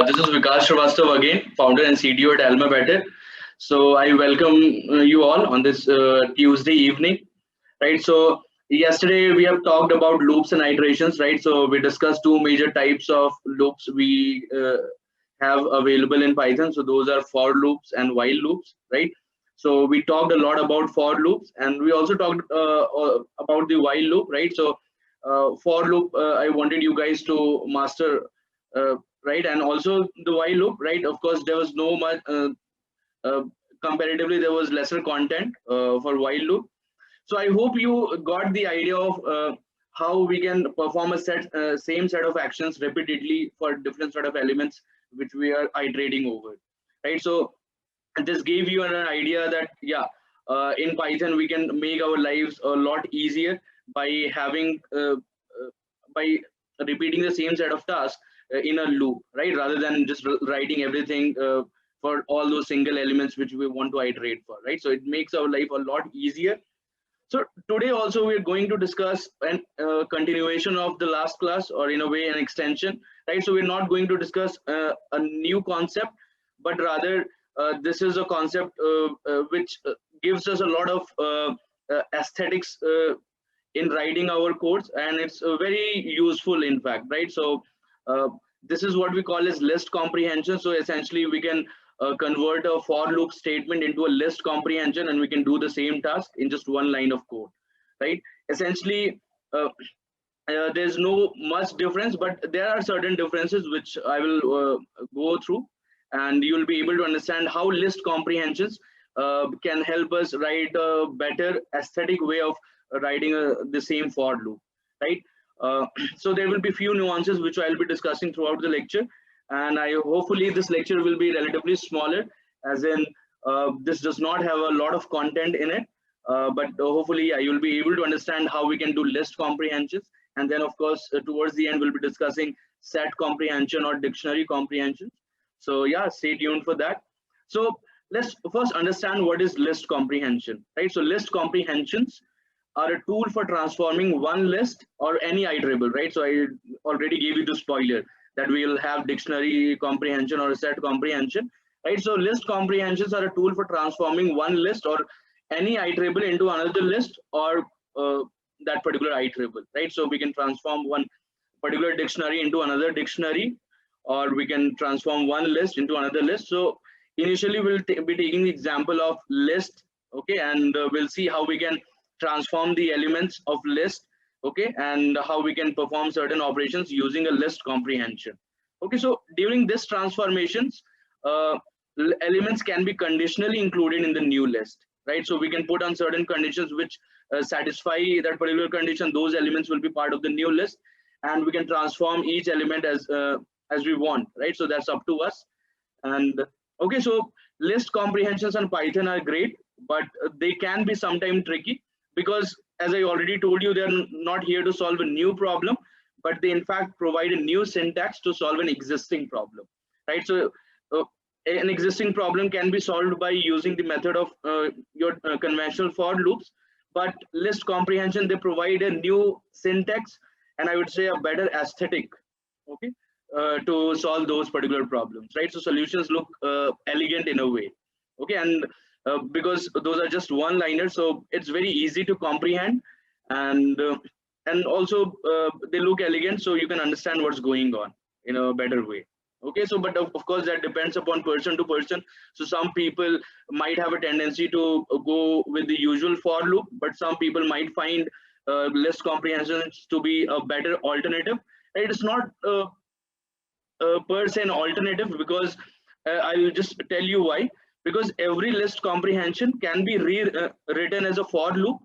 This is Vikas Srivastav again, founder and CTO at AlmaBetter. So I welcome you all on this Tuesday evening, right? So yesterday we have talked about loops and iterations, right? So we discussed two major types of loops we have available in Python. So those are for loops and while loops, right? So we talked a lot about for loops, and we also talked about the while loop, right? So for loop, I wanted you guys to master, uh, right? And also the while loop, right? Of course, there was no much uh, comparatively there was lesser content for while loop. So I hope you got the idea of how we can perform a same set of actions repeatedly for different sort of elements which we are iterating over, right? So this gave you an idea that yeah, in Python we can make our lives a lot easier by having by repeating the same set of tasks in a loop, right? Rather than just writing everything for all those single elements which we want to iterate for, right? So it makes our life a lot easier. So today also we're going to discuss an continuation of the last class, or in a way an extension, right? So we're not going to discuss a new concept, but rather this is a concept which gives us a lot of aesthetics in writing our codes, and it's very useful in fact, right? So uh, this is what we call as list comprehension. So essentially we can convert a for loop statement into a list comprehension, and we can do the same task in just one line of code, right? Essentially there's no much difference, but there are certain differences which I will go through, and you'll be able to understand how list comprehensions can help us write a better aesthetic way of writing the same for loop, right? So there will be few nuances which I'll be discussing throughout the lecture, and I hopefully this lecture will be relatively smaller, as in this does not have a lot of content in it, but hopefully yeah, you'll be able to understand how we can do list comprehensions, and then of course towards the end we'll be discussing set comprehension or dictionary comprehension. So yeah, stay tuned for that. So let's first understand what is list comprehension, right? So list comprehensions are a tool for transforming one list or any iterable, right? So I already gave you the spoiler that we will have dictionary comprehension or set comprehension, right? So list comprehensions are a tool for transforming one list or any iterable into another list, or that particular iterable, right? So we can transform one particular dictionary into another dictionary, or we can transform one list into another list. So initially we'll be taking the example of list, okay, and we'll see how we can transform the elements of list, okay, and how we can perform certain operations using a list comprehension. Okay, so during this transformations, uh, elements can be conditionally included in the new list, right? So we can put on certain conditions which satisfy that particular condition. Those elements will be part of the new list, and we can transform each element as we want, right? So that's up to us. And okay, so list comprehensions on Python are great, but they can be sometimes tricky, because as I already told you, they're not here to solve a new problem, but they in fact provide a new syntax to solve an existing problem, right? So uh, an existing problem can be solved by using the method of your conventional for loops, but list comprehension, they provide a new syntax, and I would say a better aesthetic, okay, to solve those particular problems, right? So solutions look elegant in a way, okay, and because those are just one liners, so it's very easy to comprehend, and also they look elegant, so you can understand what's going on in a better way. Okay, so but of course that depends upon person to person. So some people might have a tendency to go with the usual for loop, but some people might find list comprehensions to be a better alternative. It is not per se an alternative, because I'll just tell you why. Because every list comprehension can be written as a for loop,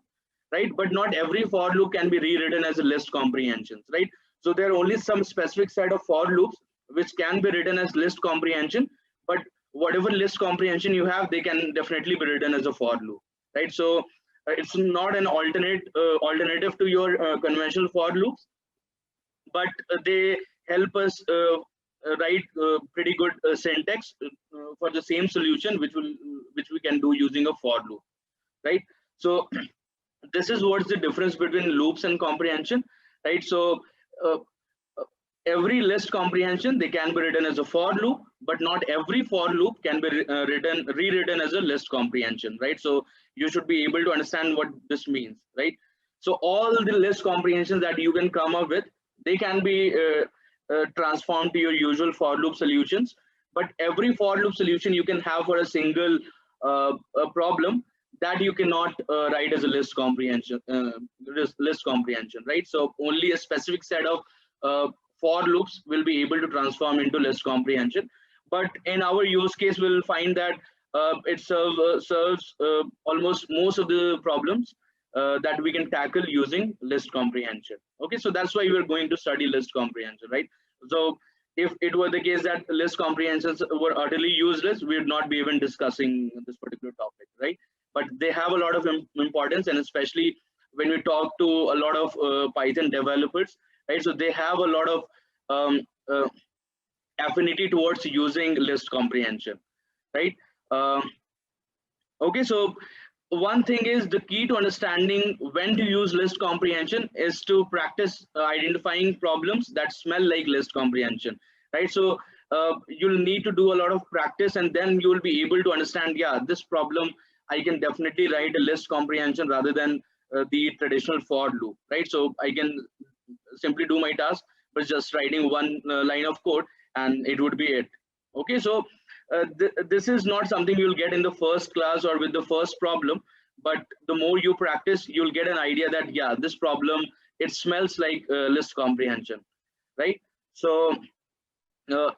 right? But not every for loop can be rewritten as a list comprehensions, right? So there are only some specific set of for loops which can be written as list comprehension, but whatever list comprehension you have, they can definitely be written as a for loop, right? So it's not an alternative to your conventional for loops, but they help us write pretty good syntax for the same solution, which we can do using a for loop, right? So this is what's the difference between loops and comprehension, right? So uh, every list comprehension, they can be written as a for loop, but not every for loop can be rewritten as a list comprehension, right? So you should be able to understand what this means, right? So all the list comprehensions that you can come up with, they can be transformed to your usual for loop solutions. But every for loop solution you can have for a single a problem, that you cannot write as a list comprehension, right? So only a specific set of for loops will be able to transform into list comprehension. But in our use case, we'll find that it serves almost most of the problems that we can tackle using list comprehension. Okay, so that's why we're going to study list comprehension, right? So if it were the case that list comprehensions were utterly useless, we would not be even discussing this particular topic, right? But they have a lot of importance, and especially when we talk to a lot of Python developers, right? So they have a lot of um, uh, affinity towards using list comprehension, right? Okay, so one thing is, the key to understanding when to use list comprehension is to practice identifying problems that smell like list comprehension, right? So you'll need to do a lot of practice, and then you'll be able to understand, yeah, this problem I can definitely write a list comprehension rather than the traditional for loop, right? So I can simply do my task but just writing one line of code, and it would be it. Okay, so this is not something you'll get in the first class or with the first problem, but the more you practice, you'll get an idea that, yeah, this problem, it smells like list comprehension, right? So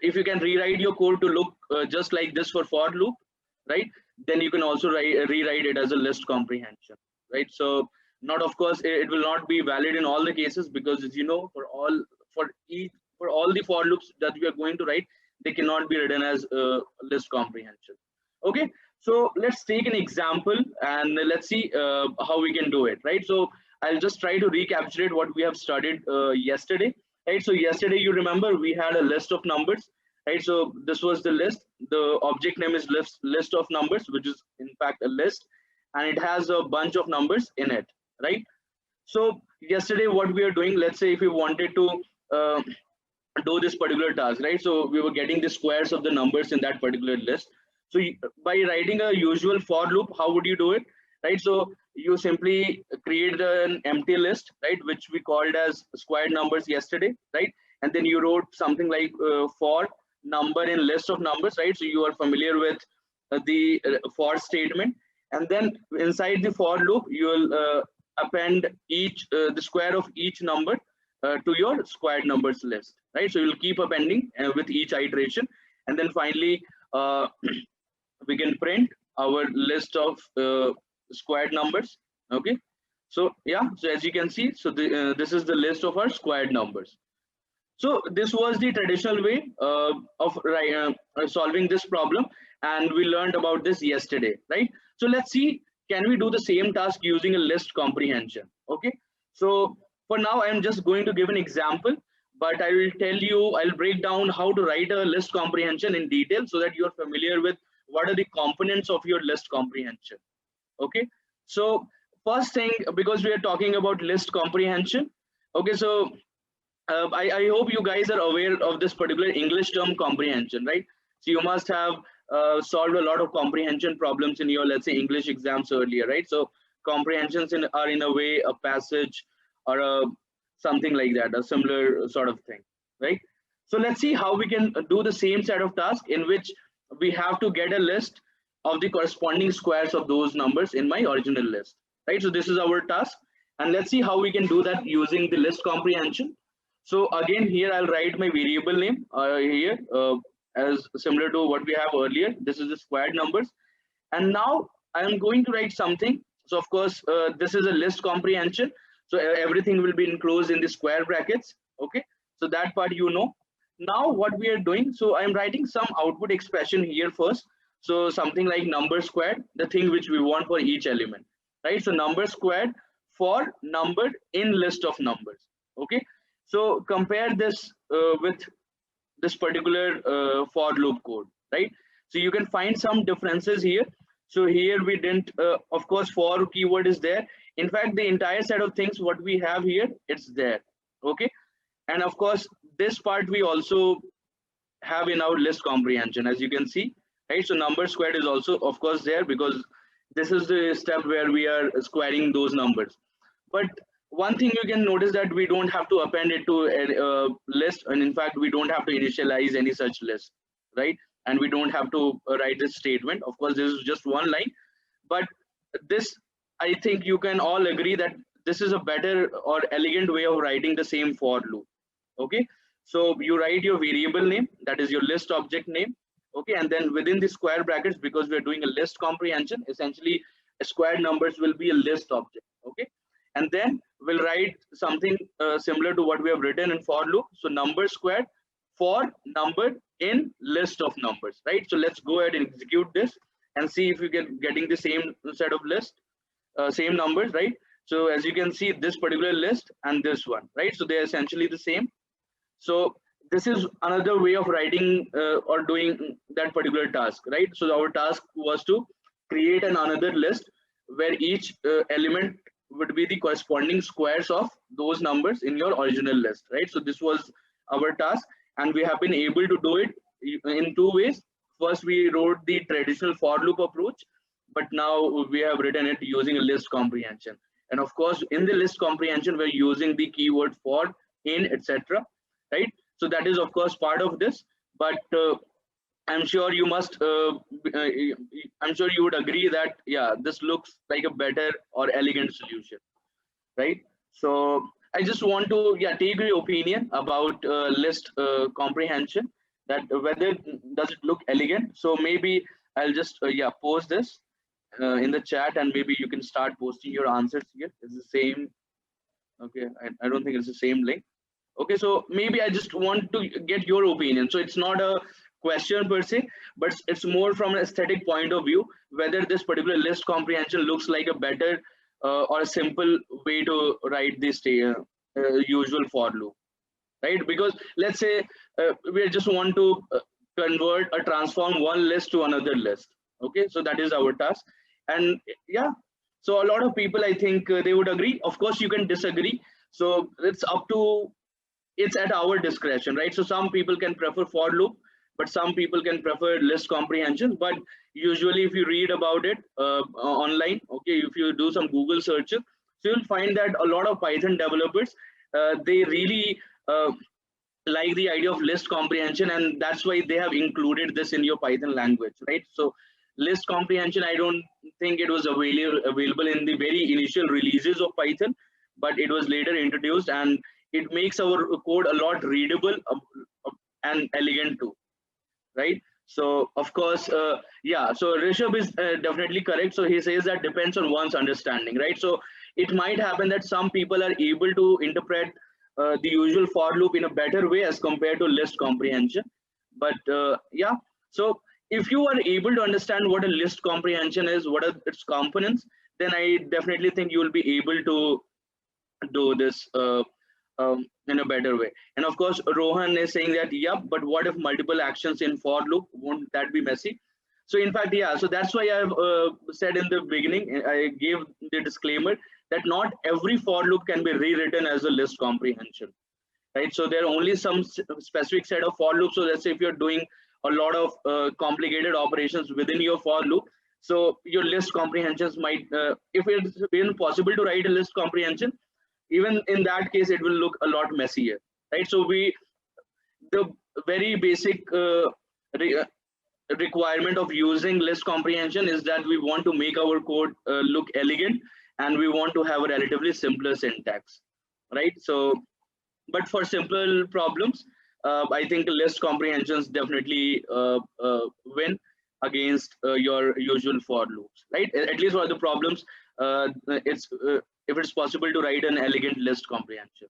if you can rewrite your code to look just like this for loop, right, then you can also rewrite it as a list comprehension, right? So not, of course, it will not be valid in all the cases, because as you know, for all the for loops that we are going to write, they cannot be written as list comprehension. Okay, so let's take an example and let's see how we can do it, right? So I'll just try to recapitulate what we have studied yesterday, right? So yesterday, you remember, we had a list of numbers, right? So this was the list. The object name is list of numbers, which is in fact a list, and it has a bunch of numbers in it, right? So yesterday, what we are doing, let's say if we wanted to uh, do this particular task, right? So we were getting the squares of the numbers in that particular list. So by writing a usual for loop, how would you do it, right? So you simply create an empty list, right, which we called as squared numbers yesterday, right? And then you wrote something like for number in list of numbers, right? So you are familiar with the for statement, and then inside the for loop, you will append the square of each number to your squared numbers list, right? So you'll keep appending with each iteration, and then finally we can print our list of squared numbers. Okay, so yeah, so as you can see, so this is the list of our squared numbers. So this was the traditional way of solving this problem, and we learned about this yesterday, right? So let's see, can we do the same task using a list comprehension? Okay, so for now, I'm just going to give an example, but I will tell you, I'll break down how to write a list comprehension in detail so that you're familiar with what are the components of your list comprehension. Okay, so first thing, because we are talking about list comprehension, okay, so I hope you guys are aware of this particular English term comprehension, right? So you must have solved a lot of comprehension problems in your, let's say, English exams earlier, right? So comprehensions are in a way a passage or something like that, a similar sort of thing, right? So let's see how we can do the same set of tasks in which we have to get a list of the corresponding squares of those numbers in my original list, right? So this is our task, and let's see how we can do that using the list comprehension. So again, here I'll write my variable name here as similar to what we have earlier. This is the squared numbers, and now I'm going to write something. So of course, this is a list comprehension, so everything will be enclosed in the square brackets. Okay, so that part you know. Now what we are doing, so I'm writing some output expression here first. So something like number squared, the thing which we want for each element, right? So number squared for numbered in list of numbers. Okay, so compare this with this particular for loop code, right? So you can find some differences here. So here we didn't, of course, for keyword is there. In fact, the entire set of things what we have here, it's there. Okay, and of course this part we also have in our list comprehension, as you can see, right? So number squared is also of course there, because this is the step where we are squaring those numbers. But one thing you can notice that we don't have to append it to a list, and in fact we don't have to initialize any such list, right? And we don't have to write this statement. Of course this is just one line, but this, I think you can all agree that this is a better or elegant way of writing the same for loop. Okay, so you write your variable name, that is your list object name. Okay, and then within the square brackets, because we're doing a list comprehension, essentially square numbers will be a list object. Okay, and then we'll write something similar to what we have written in for loop. So number squared for number in list of numbers, right? So let's go ahead and execute this and see if we get getting the same set of list, same numbers, right? So as you can see, this particular list and this one, right? So they're essentially the same. So this is another way of writing or doing that particular task, right? So our task was to create another list where each element would be the corresponding squares of those numbers in your original list, right? So this was our task, and we have been able to do it in two ways. First, we wrote the traditional for loop approach, but now we have written it using a list comprehension. And of course, in the list comprehension, we're using the keyword for, in, etc. Right? So that is of course part of this, but I'm sure you must, I'm sure you would agree that, yeah, this looks like a better or elegant solution, right? So I just want to, yeah, take your opinion about list comprehension, that whether does it look elegant. So maybe I'll just, yeah, post this in the chat, and maybe you can start posting your answers here. It's the same. Okay, I don't think it's the same link. Okay, so maybe I just want to get your opinion. So it's not a question per se, but it's more from an aesthetic point of view, whether this particular list comprehension looks like a better or a simple way to write this usual for loop, right? Because let's say we just want to convert or transform one list to another list. Okay, so that is our task. And yeah, so a lot of people, I think they would agree. Of course, you can disagree. So it's up to, it's at our discretion, right? So some people can prefer for loop, but some people can prefer list comprehension. But usually if you read about it online, okay, if you do some Google searches, so you'll find that a lot of Python developers, they really like the idea of list comprehension, and that's why they have included this in your Python language, right? So list comprehension, I don't think it was available in the very initial releases of Python, but it was later introduced, and it makes our code a lot readable and elegant too, right? So of course, yeah, so Rishabh is definitely correct. So he says that depends on one's understanding, right? So it might happen that some people are able to interpret the usual for loop in a better way as compared to list comprehension. But yeah, so if you are able to understand what a list comprehension is, what are its components, then I definitely think you will be able to do this in a better way. And of course, Rohan is saying that, yep, but what if multiple actions in for loop? Won't that be messy? So in fact, yeah, so that's why I've said in the beginning, I gave the disclaimer that not every for loop can be rewritten as a list comprehension, right? So there are only some specific set of for loops. So let's say if you're doing a lot of complicated operations within your for loop, so your list comprehensions might, if it's even possible to write a list comprehension, even in that case, it will look a lot messier, right? So the very basic requirement of using list comprehension is that we want to make our code look elegant, and we want to have a relatively simpler syntax, right? So, but for simple problems, I think list comprehensions definitely win against your usual for loops, right? At least for the problems, it's if it's possible to write an elegant list comprehension,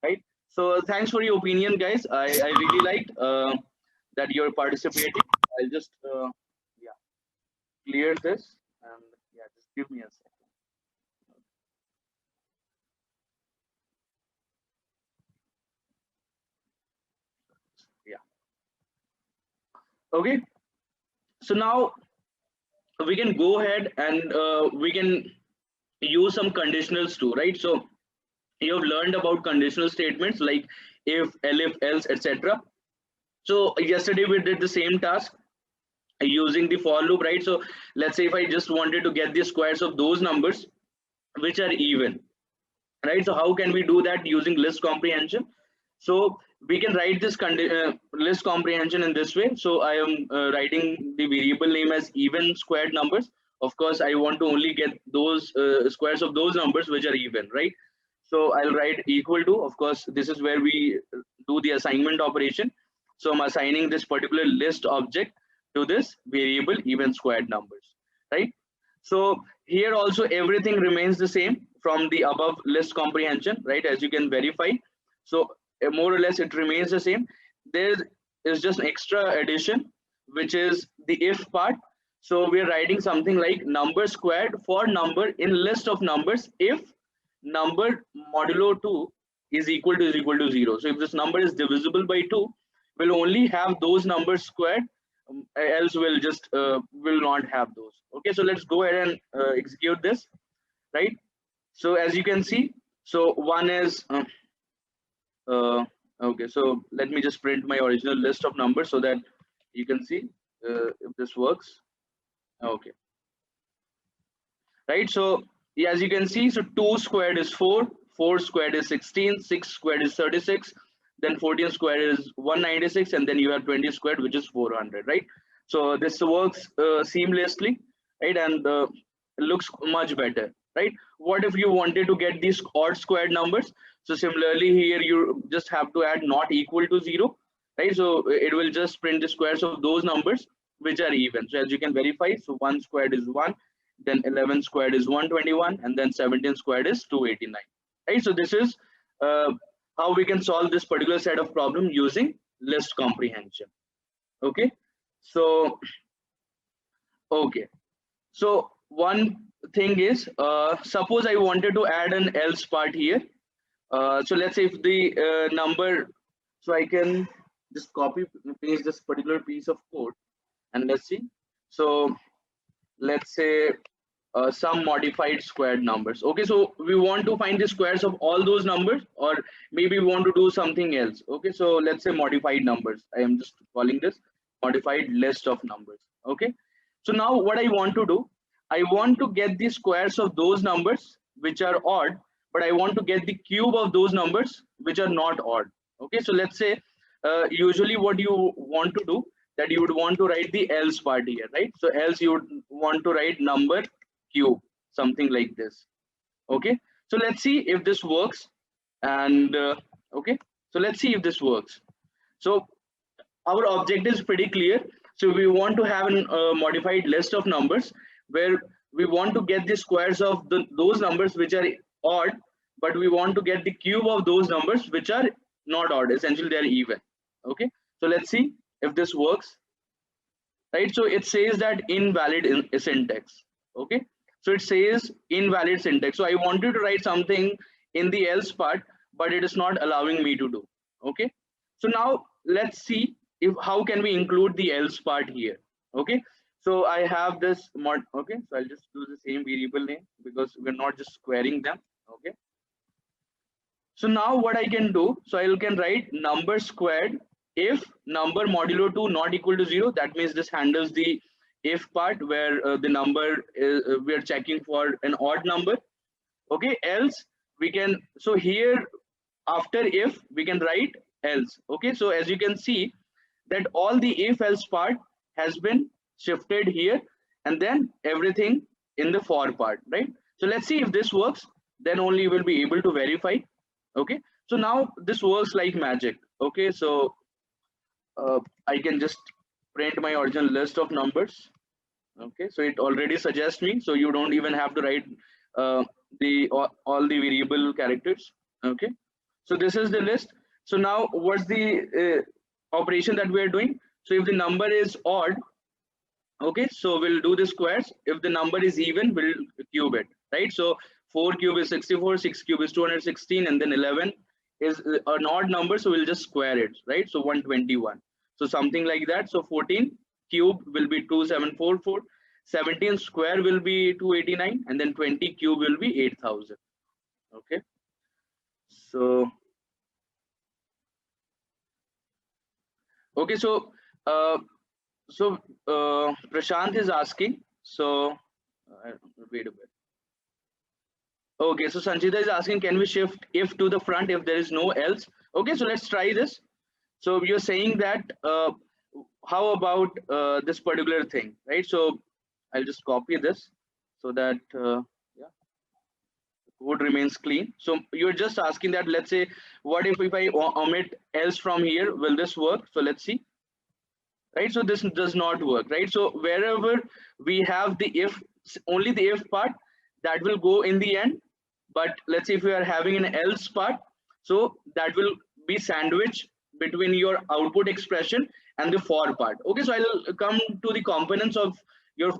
right? So thanks for your opinion, guys. I really liked that you're participating. I'll just yeah, clear this, and yeah, just give me a second. Yeah. Okay. So now we can go ahead and we can use some conditionals too, right? So You have learned about conditional statements like if, elif, else, etc. So yesterday we did the same task using the for loop, right? So let's say if I just wanted to get the squares of those numbers which are even, right? So how can we do that using list comprehension? So we can write this list comprehension in this way. So I am writing the variable name as even squared numbers. Of course, I want to only get those squares of those numbers which are even, right? So I'll write equal to, of course, this is where we do the assignment operation. So I'm assigning this particular list object to this variable even squared numbers, right? So here also everything remains the same from the above list comprehension, right? As you can verify. So more or less it remains the same. There is just an extra addition, which is the if part. So we're writing something like number squared for number in list of numbers if number modulo 2 is equal to 0. So if this number is divisible by 2, we'll only have those numbers squared, else we'll just will not have those. Okay, so let's go ahead and execute this, right? So as you can see, so one is okay, so let me just print my original list of numbers so that you can see if this works. Okay, right? So yeah, as you can see, so 2 squared is 4, 4 squared is 16, 6 squared is 36, then 14 squared is 196, and then you have 20 squared, which is 400, right? So this works seamlessly, right? And it looks much better, right? What if you wanted to get these odd squared numbers? So similarly here you just have to add not equal to 0, right? So it will just print the squares of those numbers which are even. So as you can verify, so 1 squared is 1, then 11 squared is 121, and then 17 squared is 289, right? So this is how we can solve this particular set of problem using list comprehension. Okay, so okay, so one thing is suppose I wanted to add an else part here. So let's say if the number, so I can just copy paste this particular piece of code, and let's see. So let's say some modified squared numbers. Okay, so we want to find the squares of all those numbers, or maybe we want to do something else. Okay, so let's say modified numbers. I am just calling this modified list of numbers. Okay, so now what I want to do, I want to get the squares of those numbers which are odd, but I want to get the cube of those numbers which are not odd. Okay, so let's say usually what you want to do, that you would want to write the else part here, right? So else you would want to write number cube, something like this. Okay, so let's see if this works. And okay, so let's see if this works. So our objective is pretty clear. So we want to have a modified list of numbers where we want to get the squares of those numbers which are odd, but we want to get the cube of those numbers which are not odd. Essentially they are even. Okay, so let's see if this works, right? So it says that invalid in syntax. Okay, so it says invalid syntax. So I wanted to write something in the else part, but it is not allowing me to do. Okay, so now let's see if how can we include the else part here. Okay, so I have this mod. Okay, so I'll just do the same variable name because we're not just squaring them. Okay, so now what I can do, so I can write number squared if number modulo 2 not equal to 0. That means this handles the if part where the number is, we are checking for an odd number. Okay, else we can, so here after if we can write else. Okay, so as you can see that all the if else part has been shifted here, and then everything in the for part, right? So let's see if this works, then only we'll be able to verify. Okay, so now this works like magic. Okay, so I can just print my original list of numbers. Okay, so it already suggests me, so you don't even have to write the all the variable characters. Okay, so this is the list. So now what's the operation that we are doing? So if the number is odd, okay, so we'll do the squares. If the number is even, we'll cube it, right? So 4 cube is 64, 6 cube is 216, and then 11 is an odd number, so we'll just square it, right? So 121, so something like that. So 14 cube will be 2744, 17 square will be 289, and then 20 cube will be 8000. Okay, So okay, uh, Prashant is asking. So wait a bit. Okay, so Sanchita is asking, can we shift if to the front if there is no else? Okay, so let's try this. So you're saying that how about this particular thing, right? So I'll just copy this so that yeah, code remains clean. So you're just asking that, let's say, what if I omit else from here? Will this work? So let's see, right? So this does not work, right? So wherever we have the if, only the if part, that will go in the end. But let's say if we are having an else part, so that will be sandwiched between your output expression and the for part. Okay, so I'll come to the components of your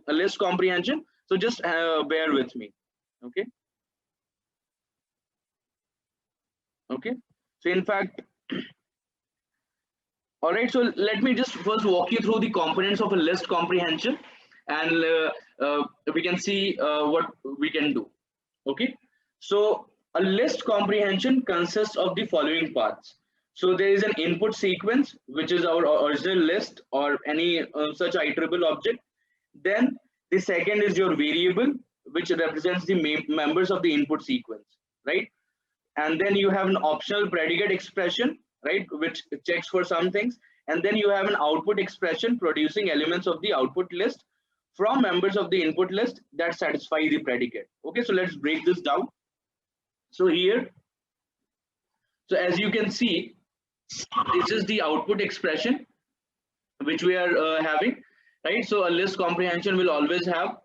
list comprehension, so just bear with me. Okay. Okay, so in fact, all right, so let me just first walk you through the components of a list comprehension, and we can see what we can do. Okay, so a list comprehension consists of the following parts. So there is an input sequence, which is our original list or any such iterable object. Then the second is your variable, which represents the members of the input sequence, right? And then you have an optional predicate expression, right, which checks for some things. And then you have an output expression producing elements of the output list from members of the input list that satisfy the predicate. Okay, so let's break this down. So here, so as you can see, this is the output expression which we are having, right? So a list comprehension will always have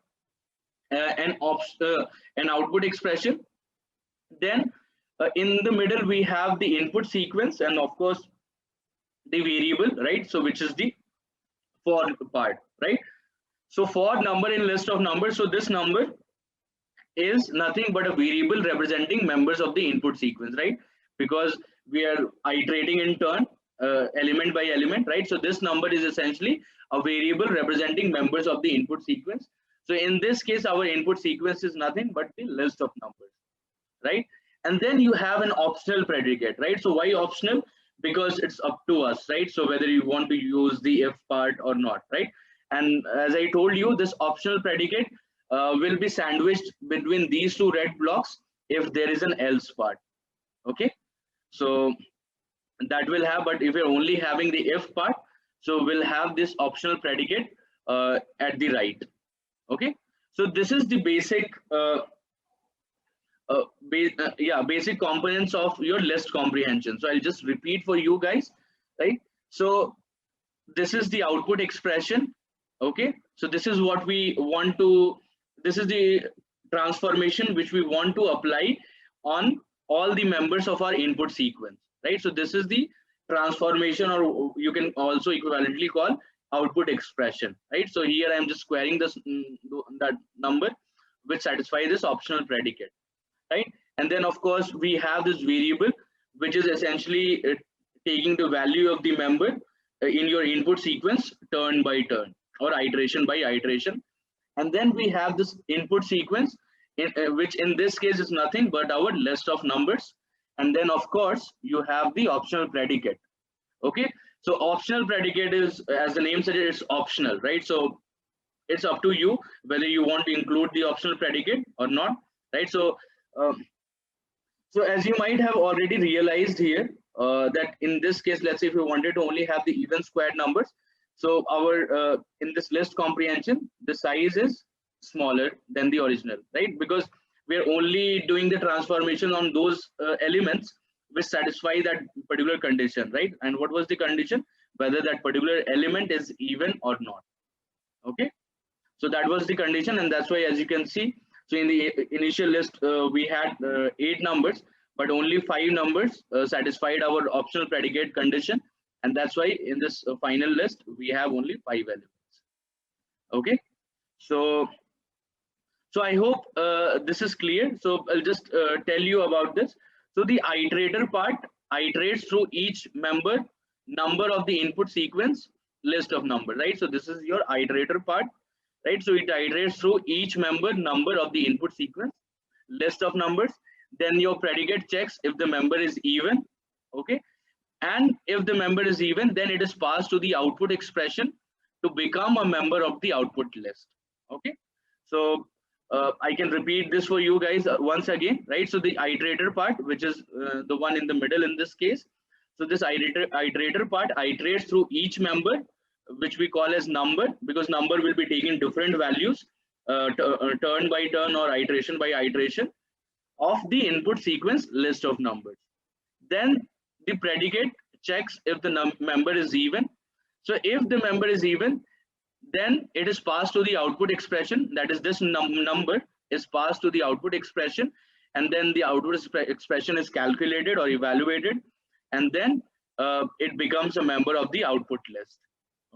an output expression. Then in the middle we have the input sequence, and of course the variable, right? So which is the for part, right? So for number in list of numbers, so this number is nothing but a variable representing members of the input sequence, right? Because we are iterating in turn, element by element, right? So this number is essentially a variable representing members of the input sequence. So in this case, our input sequence is nothing but the list of numbers, right? And then you have an optional predicate, right? So why optional? Because it's up to us, right? So whether you want to use the if part or not, right? And as I told you, this optional predicate will be sandwiched between these two red blocks if there is an else part. Okay, so that will have, but if you're only having the if part, so we'll have this optional predicate at the right. Okay, so this is the basic basic components of your list comprehension. So I'll just repeat for you guys, right? So this is the output expression. Okay, so this is what we want to, this is the transformation which we want to apply on all the members of our input sequence, right? So this is the transformation, or you can also equivalently call output expression, right? So here I am just squaring this that number which satisfy this optional predicate, right? And then of course we have this variable which is essentially taking the value of the member in your input sequence turn by turn or iteration by iteration. And then we have this input sequence which in this case is nothing but our list of numbers. And then of course you have the optional predicate. Okay, so optional predicate is, as the name suggests, it's optional, right? So it's up to you whether you want to include the optional predicate or not, right? So um, so as you might have already realized here, that in this case, let's say if you wanted to only have the even squared numbers, so our in this list comprehension, the size is smaller than the original, right? Because we're only doing the transformation on those elements which satisfy that particular condition, right? And what was the condition? Whether that particular element is even or not. Okay, so that was the condition, and that's why, as you can see, so in the initial list we had 8 numbers, but only 5 numbers satisfied our optional predicate condition, and that's why in this final list we have only 5 elements. Okay, so I hope this is clear. So I'll just tell you about this. So the iterator part iterates through each number of the input sequence list of number, right? So this is your iterator part, right? So it iterates through each number of the input sequence list of numbers. Then your predicate checks if the member is even. Okay, and if the member is even, then it is passed to the output expression to become a member of the output list. Okay, so I can repeat this for you guys once again, right? So the iterator part, which is the one in the middle in this case. So this iterator part iterates through each member, which we call as number, because number will be taking different values, turn by turn or iteration by iteration of the input sequence list of numbers. Then the predicate checks if the member is even. So if the member is even, then it is passed to the output expression, that is this number is passed to the output expression, and then the output expression is calculated or evaluated, and then it becomes a member of the output list.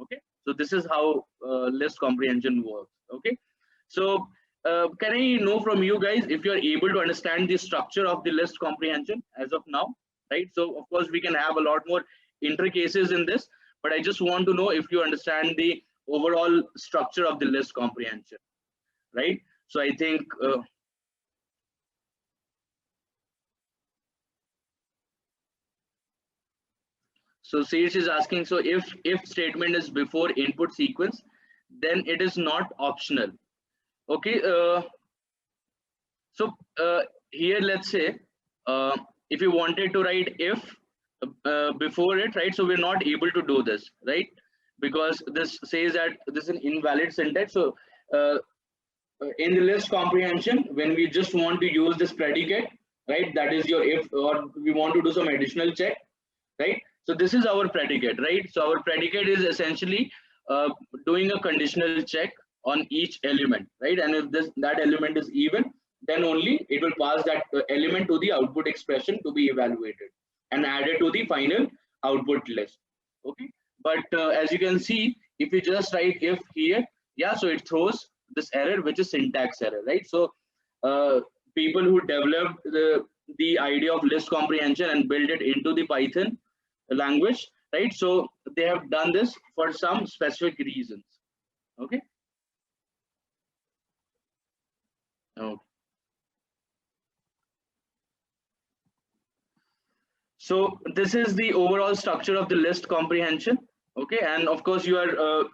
Okay, so this is how list comprehension works. Okay, so can I know from you guys if you are able to understand the structure of the list comprehension as of now, right? So of course we can have a lot more intricacies in this, but I just want to know if you understand the overall structure of the list comprehension, right? So I think so Sage is asking, so if statement is before input sequence, then it is not optional. Okay, so here let's say if you wanted to write if before it, right? So we're not able to do this, right? Because this says that this is an invalid syntax. So uh, in the list comprehension, when we just want to use this predicate, right? That is your if, or we want to do some additional check, right? So this is our predicate, right? So our predicate is essentially doing a conditional check on each element, right? And if that element is even, then only it will pass that element to the output expression to be evaluated and added to the final output list. Okay, but as you can see, if you just write if here, yeah, so it throws this error, which is syntax error, right? So uh, people who developed the idea of list comprehension and build it into the Python language, right? So they have done this for some specific reasons. Okay. Okay. So this is the overall structure of the list comprehension. Okay, and of course you are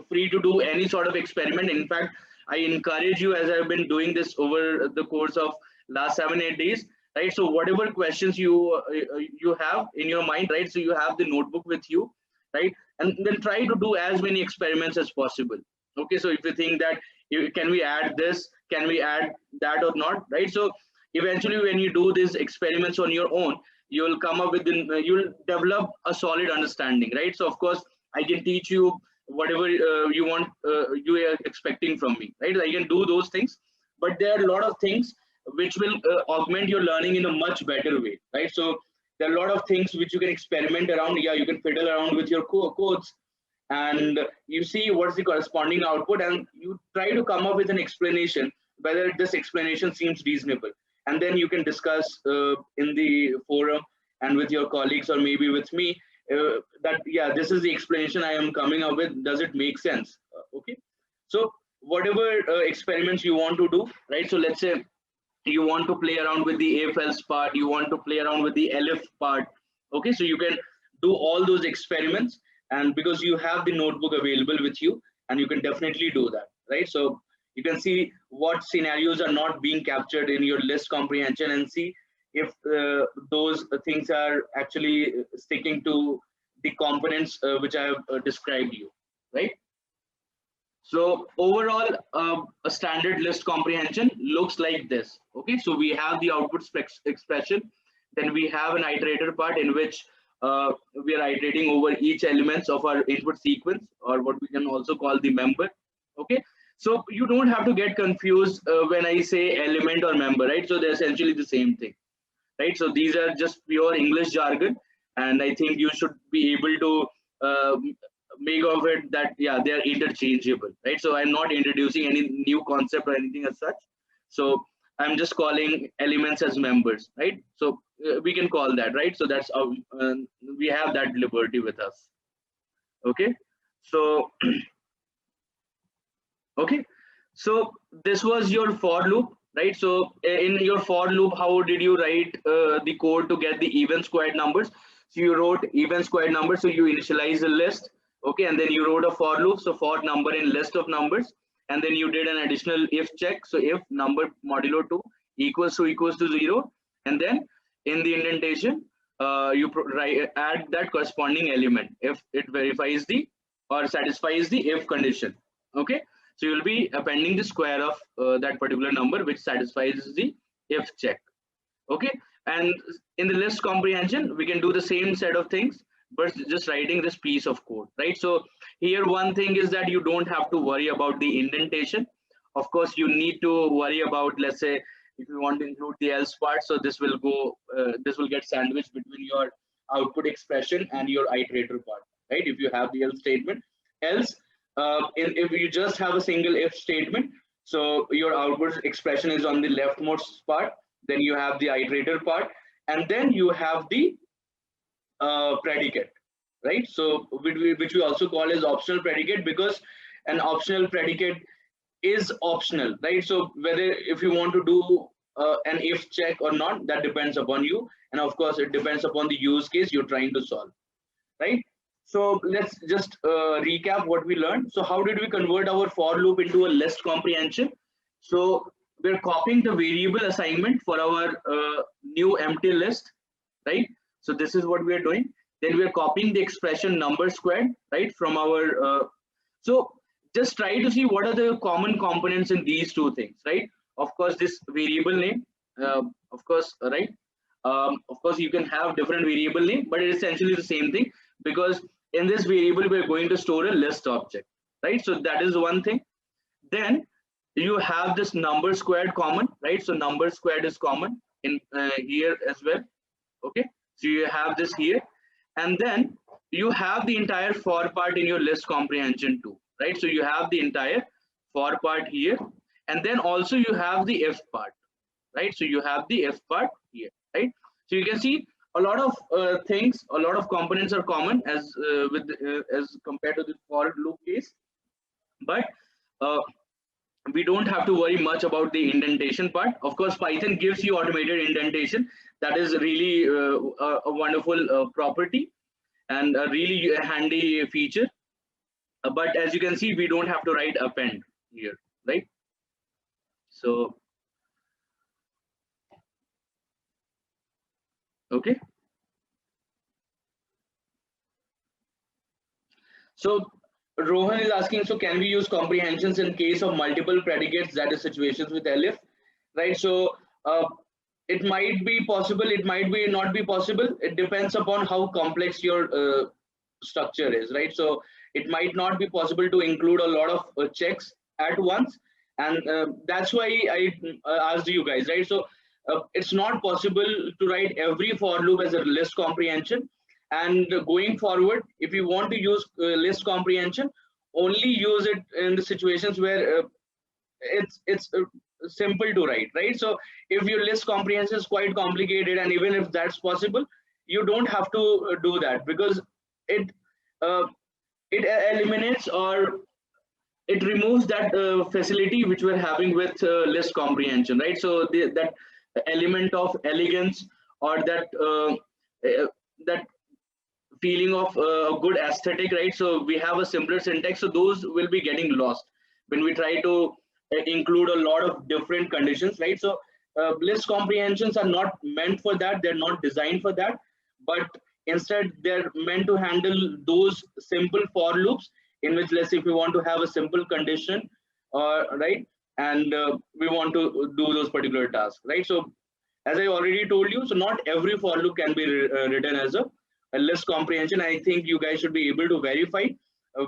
free to do any sort of experiment. In fact, I encourage you, as I've been doing this over the course of last 7-8 days, right? So whatever questions you have in your mind, right? So you have the notebook with you, right? And then try to do as many experiments as possible. Okay, so if you think that can we add this, can we add that or not, right? So eventually when you do these experiments on your own, you will come up with you'll develop a solid understanding, right? So of course I can teach you whatever you want, you are expecting from me, right? I can do those things, but there are a lot of things which will augment your learning in a much better way, right? So there are a lot of things which you can experiment around. Yeah, you can fiddle around with your codes, and you see what's the corresponding output, and you try to come up with an explanation whether this explanation seems reasonable, and then you can discuss in the forum and with your colleagues or maybe with me, that yeah, this is the explanation I am coming up with, does it make sense? Okay, so whatever experiments you want to do, right? So let's say you want to play around with the if else part, you want to play around with the elif part. Okay, so you can do all those experiments, and because you have the notebook available with you, and you can definitely do that, right? So you can see what scenarios are not being captured in your list comprehension and see if those things are actually sticking to the components which I have described you, right? So overall, a standard list comprehension looks like this. Okay, so we have the output expression, then we have an iterator part in which we are iterating over each elements of our input sequence, or what we can also call the member. Okay, so you don't have to get confused when I say element or member, right? So they're essentially the same thing, right? So these are just pure English jargon, and I think you should be able to uh, make of it that yeah, they are interchangeable, right? So I'm not introducing any new concept or anything as such. So I'm just calling elements as members, right? So we can call that, right? So that's we have that liberty with us. Okay, so okay, so this was your for loop. right? So in your for loop, how did you write the code to get the even squared numbers? So you wrote even squared numbers, so you initialize a list, okay, and then you wrote a for loop, so for number in list of numbers, and then you did an additional if check, so if number modulo 2 equals to 0, and then in the indentation you add that corresponding element if it verifies the or satisfies the if condition, okay. So you'll be appending the square of that particular number which satisfies the if check, okay. And in the list comprehension we can do the same set of things but just writing this piece of code, right? So here one thing is that you don't have to worry about the indentation. Of course you need to worry about, let's say if you want to include the else part, so this will go this will get sandwiched between your output expression and your iterator part, right? If you have the else statement, else if you just have a single if statement, so your output expression is on the leftmost part, then you have the iterator part, and then you have the predicate, right? So which we also call as optional predicate, because an optional predicate is optional, right? So whether if you want to do an if check or not, that depends upon you, and of course it depends upon the use case you're trying to solve, right? So let's just recap what we learned. So how did we convert our for loop into a list comprehension? So we're copying the variable assignment for our new empty list, right? So this is what we are doing. Then we are copying the expression number squared, right, from our so just try to see what are the common components in these two things, right? Of course this variable name, of course, right? Of course you can have different variable name, but it is essentially the same thing, because in this variable we're going to store a list object, right? So that is one thing. Then you have this number squared common, right? So number squared is common in here as well, okay. So you have this here, and then you have the entire for part in your list comprehension too, right? So you have the entire for part here, and then also you have the if part, right? So you have the if part here, right? So you can see a lot of things, a lot of components are common as as compared to the for loop case, but uh, we don't have to worry much about the indentation part. Of course Python gives you automated indentation, that is really a wonderful property and a really handy feature, but as you can see we don't have to write append here, right? So okay, so Rohan is asking, so can we use comprehensions in case of multiple predicates, that is situations with elif, right? So uh, it might be possible, it might be not be possible, it depends upon how complex your structure is, right? So it might not be possible to include a lot of checks at once, and that's why I asked you guys, right? So it's not possible to write every for loop as a list comprehension, and going forward if you want to use list comprehension, only use it in the situations where it's simple to write, right? So if your list comprehension is quite complicated, and even if that's possible, you don't have to do that, because it uh, it eliminates or it removes that facility which we're having with list comprehension, right? So that element of elegance or uh, that feeling of a good aesthetic, right? So we have a simpler syntax, so those will be getting lost when we try to include a lot of different conditions, right? So list comprehensions are not meant for that, they're not designed for that, but instead they're meant to handle those simple for loops in which, let's say if we want to have a simple condition, right, and we want to do those particular tasks, right? So as I already told you, so not every for loop can be written as a list comprehension. I think you guys should be able to verify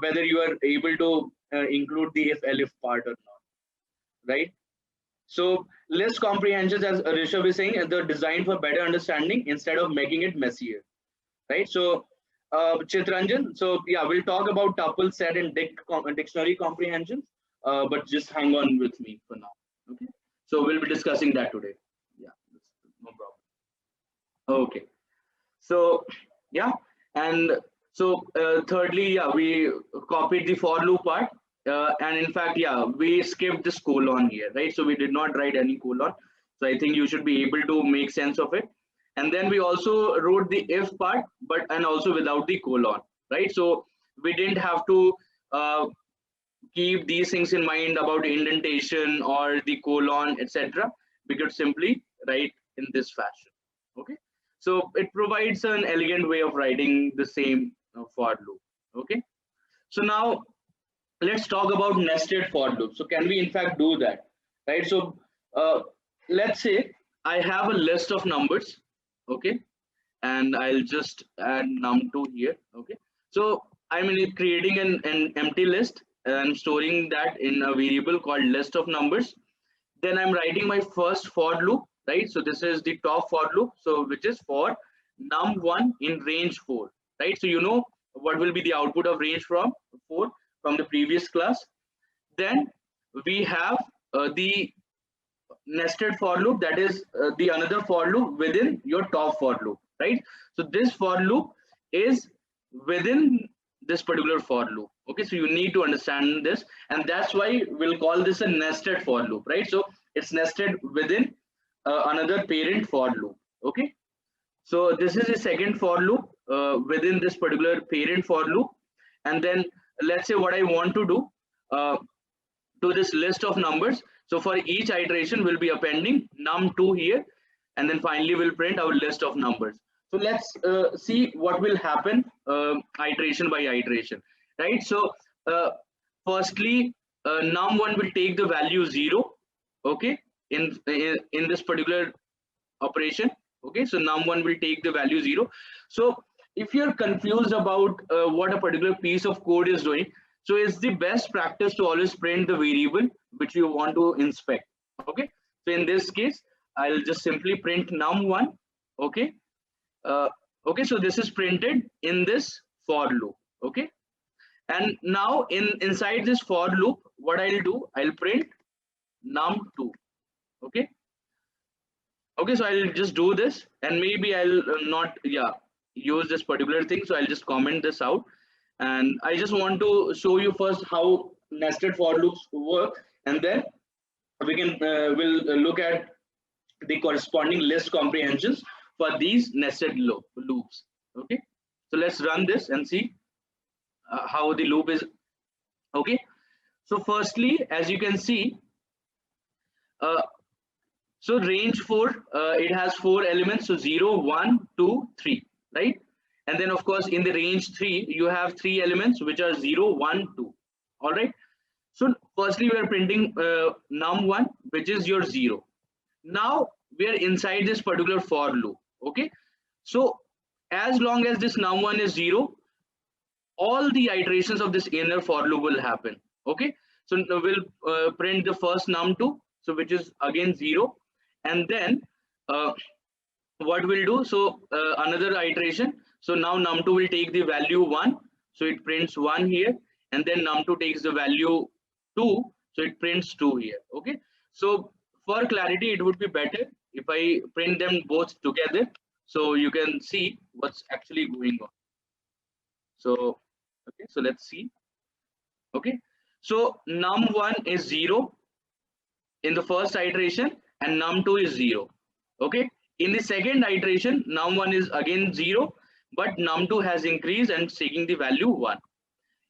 whether you are able to include the if elif part or not, right? So list comprehensions, as Rishabh is saying, they're designed for better understanding instead of making it messier, right? So Chitranjan, so yeah, we'll talk about tuple, set, and dictionary comprehensions, but just hang on with me for now, okay? So we'll be discussing that today. Yeah, no problem. Okay. So yeah, and so thirdly, yeah, we copied the for loop part, and in fact, yeah, we skipped this colon here, right? So we did not write any colon. So I think you should be able to make sense of it. And then we also wrote the if part, but and also without the colon, right? So we didn't have to keep these things in mind about indentation or the colon, etc. We could simply write in this fashion. Okay, so it provides an elegant way of writing the same for loop. Okay, so now let's talk about nested for loop. So can we in fact do that, right? So let's say I have a list of numbers, okay, and I'll just add num2 here. Okay, so I'm creating an empty list and I'm storing that in a variable called list of numbers. Then I'm writing my first for loop, right? So this is the top for loop, so which is for num1 in range 4, right? So you know what will be the output of range from 4 from the previous class. Then we have the nested for loop, that is the another for loop within your top for loop, right? So this for loop is within this particular for loop. Okay, so you need to understand this, and that's why we'll call this a nested for loop, right? So it's nested within another parent for loop. Okay, so this is a second for loop within this particular parent for loop. And then let's say what I want to do uh, to this list of numbers. So for each iteration, we'll be appending num2 here, and then finally we'll print our list of numbers. So let's see what will happen iteration by iteration, right? So firstly, num1 will take the value 0, okay, in this particular operation. Okay, so num1 will take the value 0. So if you're confused about what a particular piece of code is doing, so it's the best practice to always print the variable which you want to inspect. Okay, so in this case I'll just simply print num1. Okay, okay, so this is printed in this for loop. Okay, and now inside this for loop, what I'll do, I'll print num2. Okay, okay, so I'll just do this, and maybe I'll not use this particular thing, so I'll just comment this out. And I just want to show you first how nested for loops work, and then we can will look at the corresponding list comprehensions for these nested loops. Okay, so let's run this and see how the loop is. Okay, so firstly, as you can see, so range 4, it has 4 elements, so 0, 1, 2, 3, right? And then of course in the range 3, you have 3 elements which are 0, 1, 2. All right. So firstly we are printing num1, which is your 0. Now we are inside this particular for loop. Okay. So as long as this num1 is 0, all the iterations of this inner for loop will happen. Okay. So we'll print the first num2, so which is again 0. And then what we'll do, so another iteration. So now num2 will take the value 1, so it prints 1 here, and then num2 takes the value 2, so it prints 2 here. Okay, so for clarity, it would be better if I print them both together, so you can see what's actually going on. So okay, so let's see. Okay, so num1 is 0 in the first iteration, and num2 is 0. Okay, in the second iteration, num1 is again 0, but num2 has increased and taking the value 1.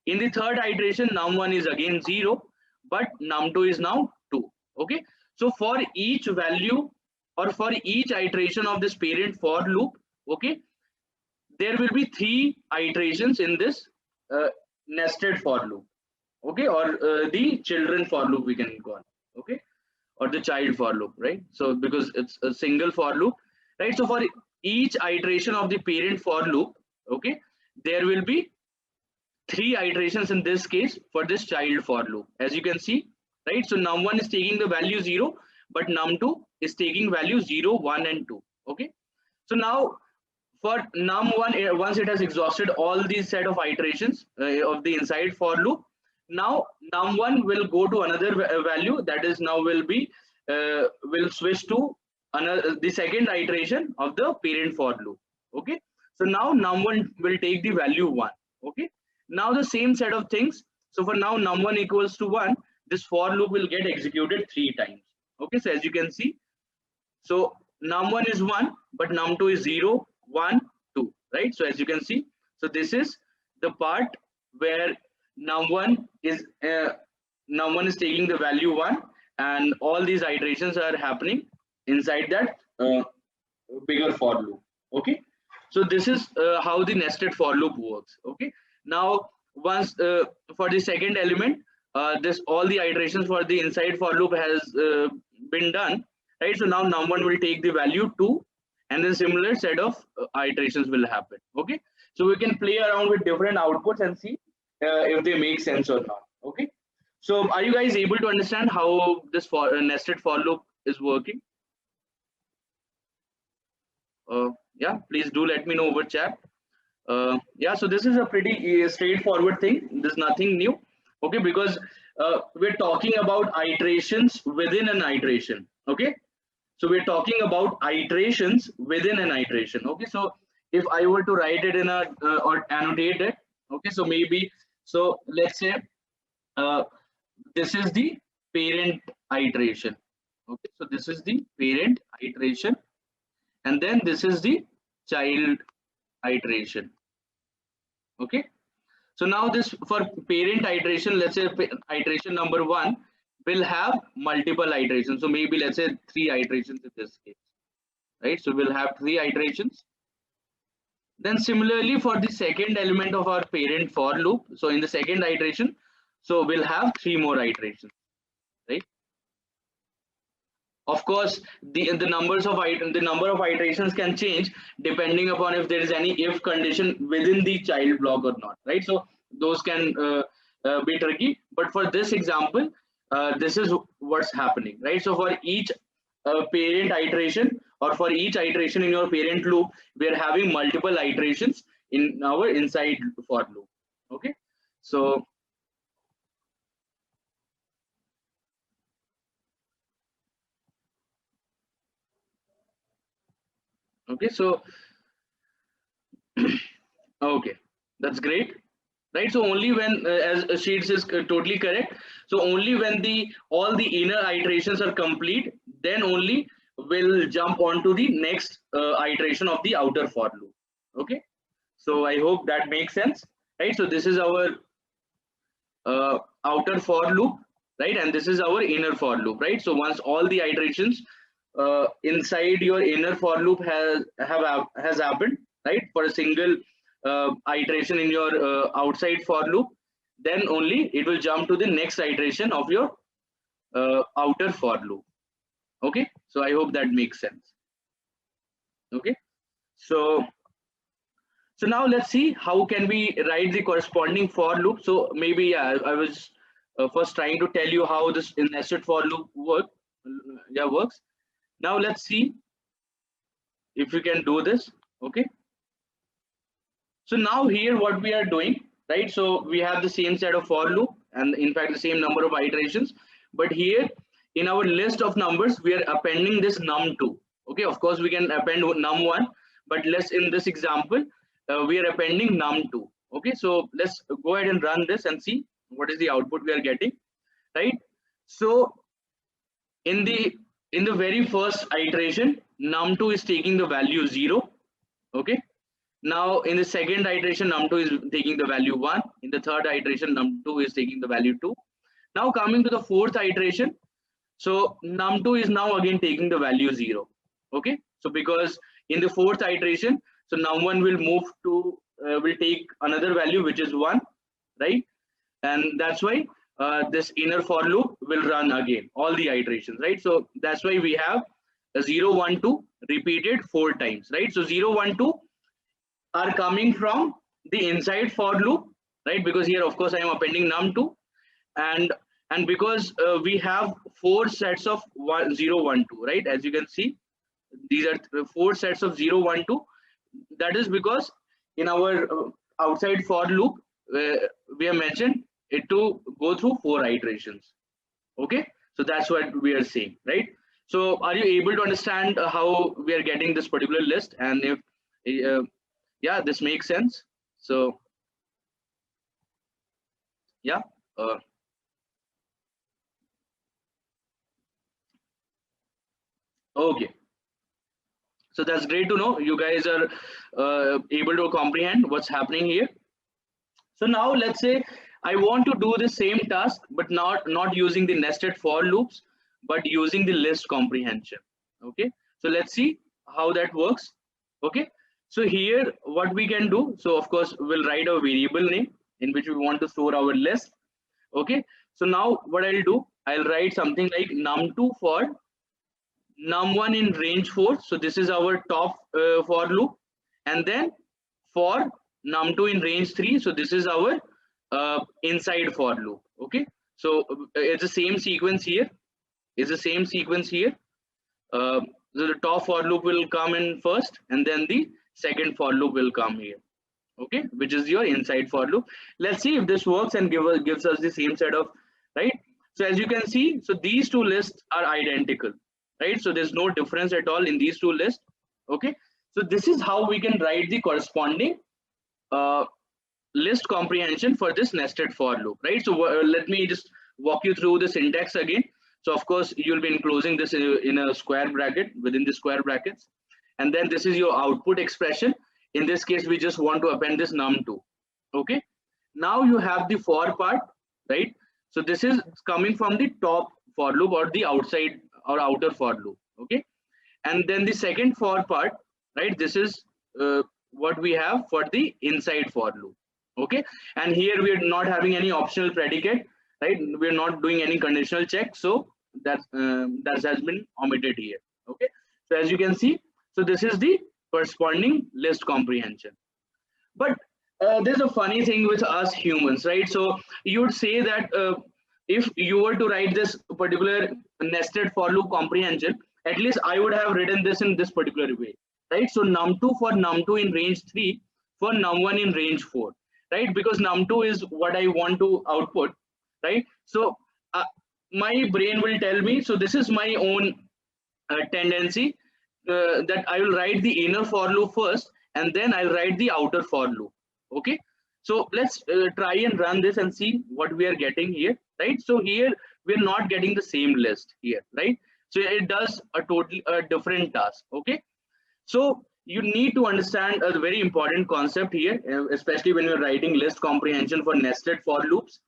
In the third iteration, num1 is again 0, but num2 is now 2. Okay, so for each value or for each iteration of this parent for loop, okay, there will be 3 iterations in this nested for loop. Okay, or the children for loop we can call. Okay, or the child for loop, right? So because it's a single for loop, right? So for each iteration of the parent for loop, okay, there will be 3 iterations in this case for this child for loop, as you can see, right? So num1 is taking the value 0, but num2 is taking value 0, 1, and 2. Okay, so now for num1, once it has exhausted all these set of iterations of the inside for loop, now num1 will go to another value, that is now will switch to another, the second iteration of the parent for loop. Okay, so now num1 will take the value 1. Okay, now the same set of things. So for now num1 equals to 1, this for loop will get executed 3 times. Okay, so as you can see, so num1 is 1, but num2 is 0, 1, 2, right? So as you can see, so this is the part where num1 is taking the value 1, and all these iterations are happening inside that bigger for loop. Okay, so this is how the nested for loop works. Okay, now once for the second element, this all the iterations for the inside for loop has been done, right? So now num1 will take the value 2, and then similar set of iterations will happen. Okay, so we can play around with different outputs and see if they make sense or not. Okay, so are you guys able to understand how this for nested for loop is working? Yeah, please do let me know over chat. Yeah, so this is a pretty straightforward thing. There's nothing new. Okay, because we're talking about iterations within an iteration. Okay, so we're talking about iterations within an iteration. Okay, so if I were to write it in a or annotate it, okay, so maybe, so let's say uh, this is the parent iteration. Okay, so this is the parent iteration, and then this is the child iteration. Okay, so now this for parent iteration, let's say iteration number 1 will have multiple iterations, so maybe let's say 3 iterations in this case, right? So we'll have 3 iterations. Then similarly for the second element of our parent for loop, so in the second iteration, so we'll have 3 more iterations, right? Of course, the number of iterations can change depending upon if there is any if condition within the child block or not, right? So those can be tricky. But for this example, this is what's happening, right? So for each parent iteration, or for each iteration in your parent loop, we are having multiple iterations in our inside for loop. Okay, so okay, so okay, that's great, right? So only when as sheets is totally correct, so only when the all the inner iterations are complete, then only we'll jump on to the next iteration of the outer for loop. Okay, so I hope that makes sense, right? So this is our outer for loop, right? And this is our inner for loop, right? So once all the iterations inside your inner for loop has happened, right, for a single iteration in your outside for loop, then only it will jump to the next iteration of your outer for loop. Okay, so I hope that makes sense. Okay, so now let's see how can we write the corresponding for loop. So maybe, yeah, I was first trying to tell you how this nested for loop works. Now let's see if we can do this. Okay, so now here what we are doing, right? So we have the same set of for loop, and in fact the same number of iterations, but here in our list of numbers we are appending this num2. Okay, of course we can append num1, but let's, in this example, we are appending num2. Okay, so let's go ahead and run this and see what is the output we are getting, right? So in the very first iteration, num2 is taking the value 0. Okay, now in the second iteration, num2 is taking the value 1. In the third iteration, num2 is taking the value 2. Now coming to the fourth iteration, so num2 is now again taking the value 0. Okay, so because in the fourth iteration, so num1 will move to will take another value which is 1, right? And that's why this inner for loop will run again all the iterations, right? So that's why we have a 0, 1, 2 repeated 4 times, right? So 0, 1, 2 are coming from the inside for loop, right? Because here of course I am appending num2, and because we have 4 sets of 0, 1, 2, right? As you can see, these are 4 sets of 0, 1, 2. That is because in our outside for loop we have mentioned it to go through 4 iterations. Okay, so that's what we are saying, right? So are you able to understand how we are getting this particular list, and if yeah, this makes sense? So yeah, uh, okay, so that's great to know you guys are able to comprehend what's happening here. So now let's say I want to do the same task, but not using the nested for loops, but using the list comprehension. Okay, so let's see how that works. Okay, so here what we can do. So of course we'll write a variable name in which we want to store our list. Okay, so now what I'll do, I'll write something like num2 for num1 in range 4. So this is our top for loop, and then for num2 in range 3. So this is our inside for loop. Okay, so it's the same sequence here. It's the same sequence here. uh, so the top for loop will come in first, and then the second for loop will come here. Okay, which is your inside for loop. Let's see if this works and gives us the same set of, right? So as you can see, so these two lists are identical, right? So there's no difference at all in these two lists. Okay, so this is how we can write the corresponding uh, list comprehension for this nested for loop, right? So let me just walk you through the syntax again. So of course you'll be enclosing this in a square bracket within the square brackets, and then this is your output expression. In this case we just want to append this num2. Okay, now you have the for part, right? So this is coming from the top for loop or the outside or outer for loop. Okay, and then the second for part, right? This is what we have for the inside for loop. Okay, and here we are not having any optional predicate, right? We're not doing any conditional check, so that has been omitted here. Okay, so as you can see, so this is the corresponding list comprehension. But there's a funny thing with us humans, right? So you would say that if you were to write this particular nested for loop comprehension, at least I would have written this in this particular way, right? So num2 for num2 in range 3 for num1 in range 4, right? Because num2 is what I want to output, right? So my brain will tell me, so this is my own tendency, that I will write the inner for loop first, and then I'll write the outer for loop. Okay, so let's try and run this and see what we are getting here, right? So here we're not getting the same list here, right? So it does a totally different task. Okay, so you need to understand a very important concept here, especially when you're writing list comprehension for nested for loops.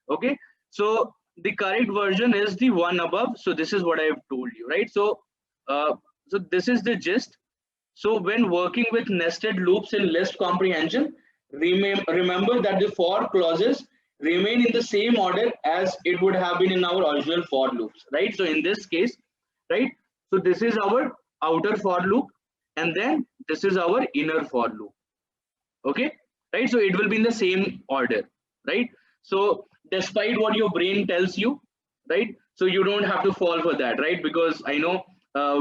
Okay, so the correct version is the one above. So this is what I have told you, right? So so this is the gist. So when working with nested loops in list comprehension, remember that the for clauses remain in the same order as it would have been in our original for loops, right? So in this case, right? So this is our outer for loop, and then this is our inner for loop. Okay, right? So it will be in the same order, right? So despite what your brain tells you, right? So you don't have to fall for that, right? Because I know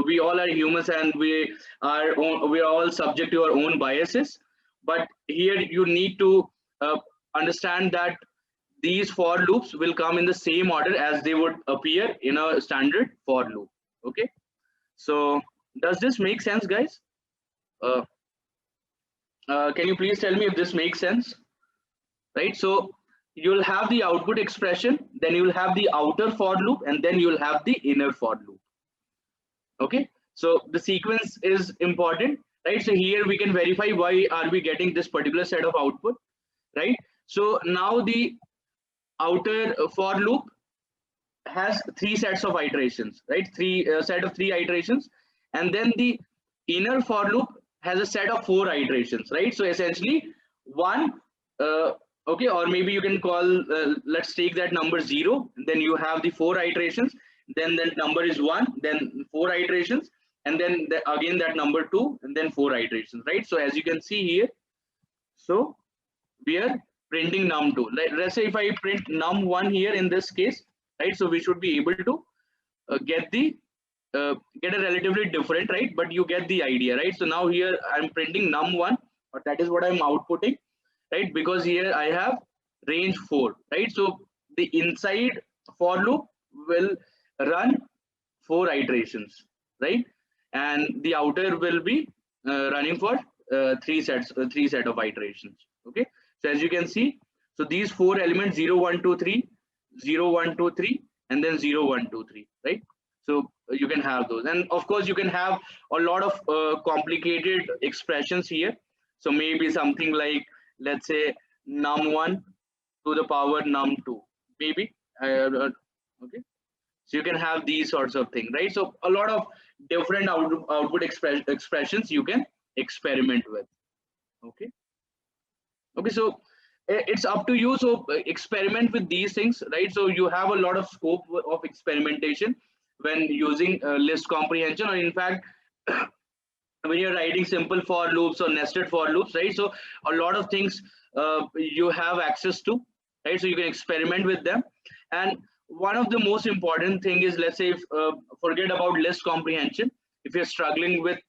we all are humans, and we are all subject to our own biases. But here you need to understand that these for loops will come in the same order as they would appear in a standard for loop. Okay, so does this make sense, guys? uh, can you please tell me if this makes sense? Right, so you'll have the output expression, then you'll have the outer for loop, and then you'll have the inner for loop. Okay, so the sequence is important, right? So here we can verify why are we getting this particular set of output, right? So now the outer for loop has three sets of iterations, right? Set of three iterations, and then the inner for loop has a set of four iterations, right? So essentially one, okay, or maybe you can call, let's take that number 0, then you have the four iterations, then that number is 1, then four iterations, and then again that number 2, and then four iterations, right? So as you can see here, so we are printing num2. Let's say if I print num1 here in this case, right? So we should be able to get a relatively different, right? But you get the idea, right? So now here I'm printing num1, but that is what I'm outputting, right? Because here I have range 4, right? So the inside for loop will run 4 iterations, right? And the outer will be running for three set of iterations. Okay, so as you can see, so these 4 elements 0, 1, 2, 3 0 1 2 3 and then 0 1 2 3, right? So you can have those, and of course you can have a lot of complicated expressions here. So maybe something like, let's say, num1 to the power num2, maybe. Okay, so you can have these sorts of things, right? So a lot of different output expressions you can experiment with. Okay. Okay, so it's up to you. So experiment with these things, right? So you have a lot of scope of experimentation when using list comprehension, or in fact when you're writing simple for loops or nested for loops, right? So a lot of things you have access to, right? So you can experiment with them. And one of the most important thing is, let's say, if, forget about list comprehension. If you're struggling with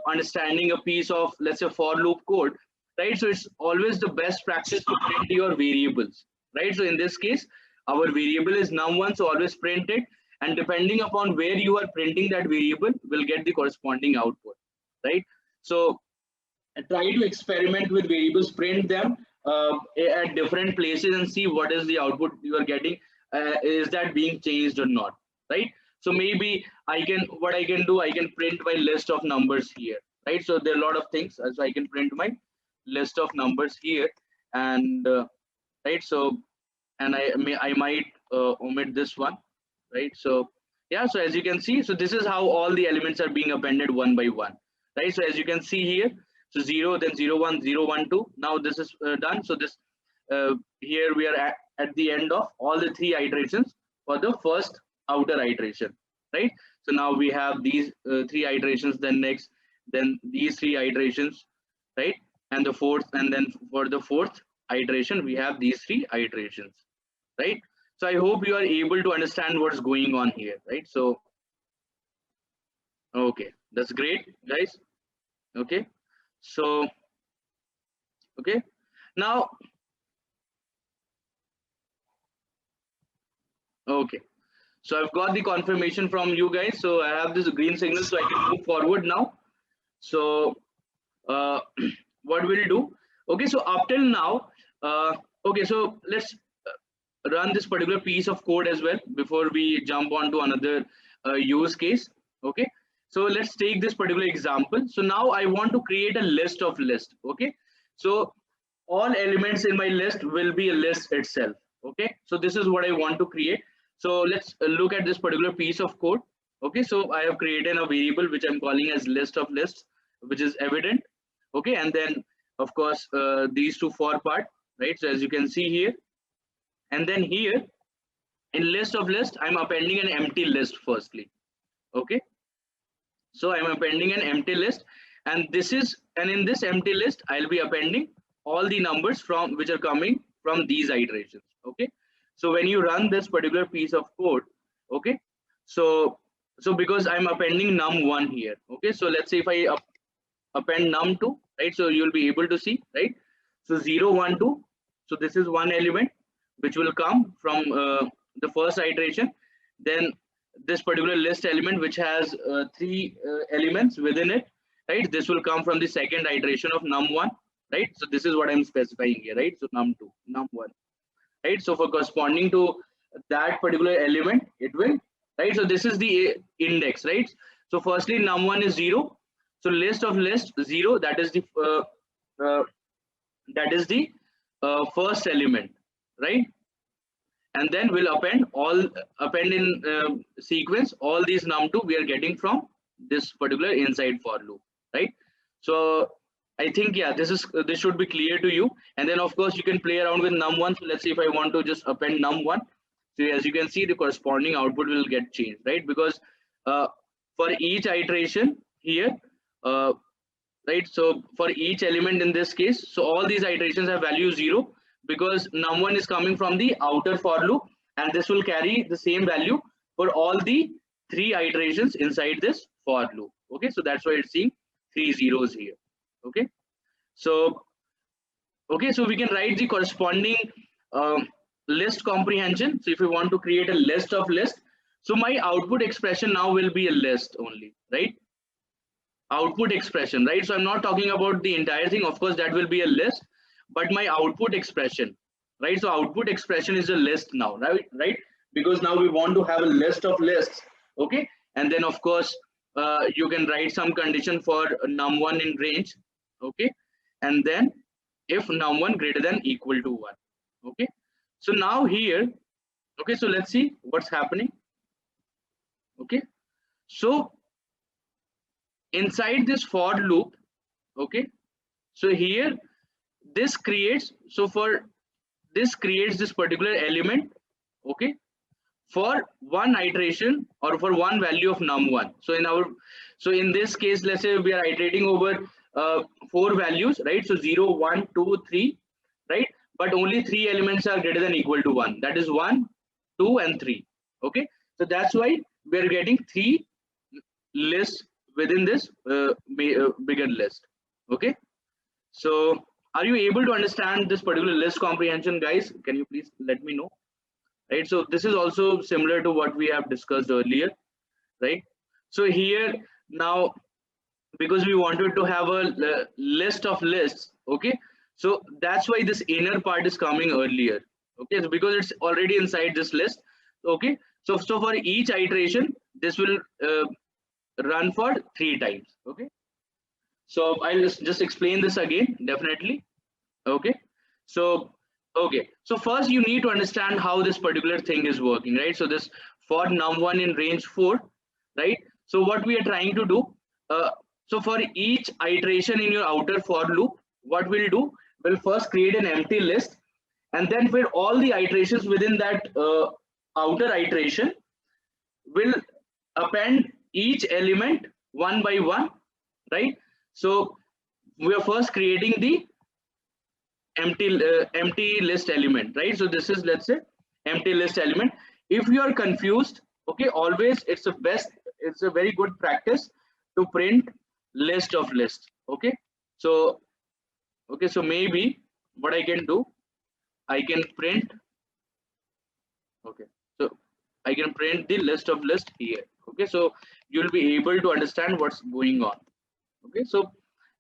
understanding a piece of, let's say, for loop code, right? So it's always the best practice to print your variables, right? So in this case, our variable is num1, so always print it, and depending upon where you are printing that variable, will get the corresponding output, right? So try to experiment with variables, print them at different places, and see what is the output you are getting. Is that being changed or not, right? So maybe what I can do, I can print my list of numbers here, right? So there are a lot of things. So I can print my list of numbers here, and right. So, and I might omit this one, right? So yeah, so as you can see, so this is how all the elements are being appended one by one, right? So as you can see here, so 0, then 0 1 0 1 2. Now this is done. So this here we are at the end of all the 3 iterations for the first outer iteration, right? So now we have these 3 iterations, then next, then these 3 iterations, right? And the fourth, and then for the fourth iteration we have these 3 iterations, right? So I hope you are able to understand what's going on here, right? So okay, that's great, guys. Okay, so okay, now okay, so I've got the confirmation from you guys, so I have this green signal, so I can move forward now. So uh, what we'll do, okay, so up till now, okay, so let's run this particular piece of code as well before we jump on to another use case. Okay, so let's take this particular example. So now I want to create a list of list. Okay, so all elements in my list will be a list itself. Okay, so this is what I want to create. So let's look at this particular piece of code. Okay, so I have created a variable which I'm calling as list of lists, which is evident. Okay, and then of course these two for part, right? So as you can see here, and then here in list of list, I'm appending an empty list firstly. Okay, so I'm appending an empty list, and in this empty list I'll be appending all the numbers from which are coming from these iterations. Okay, so when you run this particular piece of code, okay, so because I'm appending num1 here, okay, so let's say if I append num2, right, so you'll be able to see, right? So 0 1 2, so this is one element which will come from the first iteration. Then this particular list element which has 3 elements within it, right, this will come from the second iteration of num1, right? So this is what I'm specifying here, right? So num2, num1, right? So for corresponding to that particular element, it will, right? So this is the index, right? So firstly num1 is 0, so list of list 0, uh, that is the first element, right? And then we'll append in sequence all these num2 we are getting from this particular inside for loop, right? So I think, yeah, this should be clear to you. And then of course you can play around with num1. So let's say if I want to just append num1, so as you can see the corresponding output will get changed, right? Because for each iteration here, uh, right, so for each element in this case, so all these iterations have value 0, because num1 is coming from the outer for loop, and this will carry the same value for all the 3 iterations inside this for loop. Okay, so that's why it's seeing 3 zeros here. Okay, so okay, so we can write the corresponding list comprehension. So if we want to create a list of list, so my output expression now will be a list only, right? Output expression, right? So I'm not talking about the entire thing, of course that will be a list, but my output expression, right? So output expression is a list now, right? Because now we want to have a list of lists, okay? And then of course you can write some condition for num1 in range, okay? And then if num1 greater than equal to 1, okay? So now here, okay, so let's see what's happening, okay? So inside this for loop, okay, so here this creates, so for this creates this particular element, okay, for one iteration or for one value of num1. So in our, so in this case, let's say we are iterating over four values, right? So 0 1 2 3, right? But only three elements are greater than equal to 1, that is 1 2 and 3, okay? So that's why we are getting three lists within this bigger list, okay? So are you able to understand this particular list comprehension, guys? Can you please let me know? Right, so this is also similar to what we have discussed earlier, right? So here now, because we wanted to have a list of lists, okay, so that's why this inner part is coming earlier, okay? So because it's already inside this list, okay, so for each iteration this will run for 3 times, okay? So I'll just explain this again, definitely, okay? So okay, so first you need to understand how this particular thing is working, right? So this for num1 in range 4, right? So what we are trying to do, uh, so for each iteration in your outer for loop, what we'll do, we'll first create an empty list, and then for all the iterations within that outer iteration, we'll append each element one by one, right? So we are first creating the empty list element, right? So this is, let's say, empty list element. If you are confused, okay, always it's a very good practice to print list of lists, okay? So okay, so maybe what I can do, I can print, okay, so I can print the list of list here, okay? So you'll be able to understand what's going on, okay? So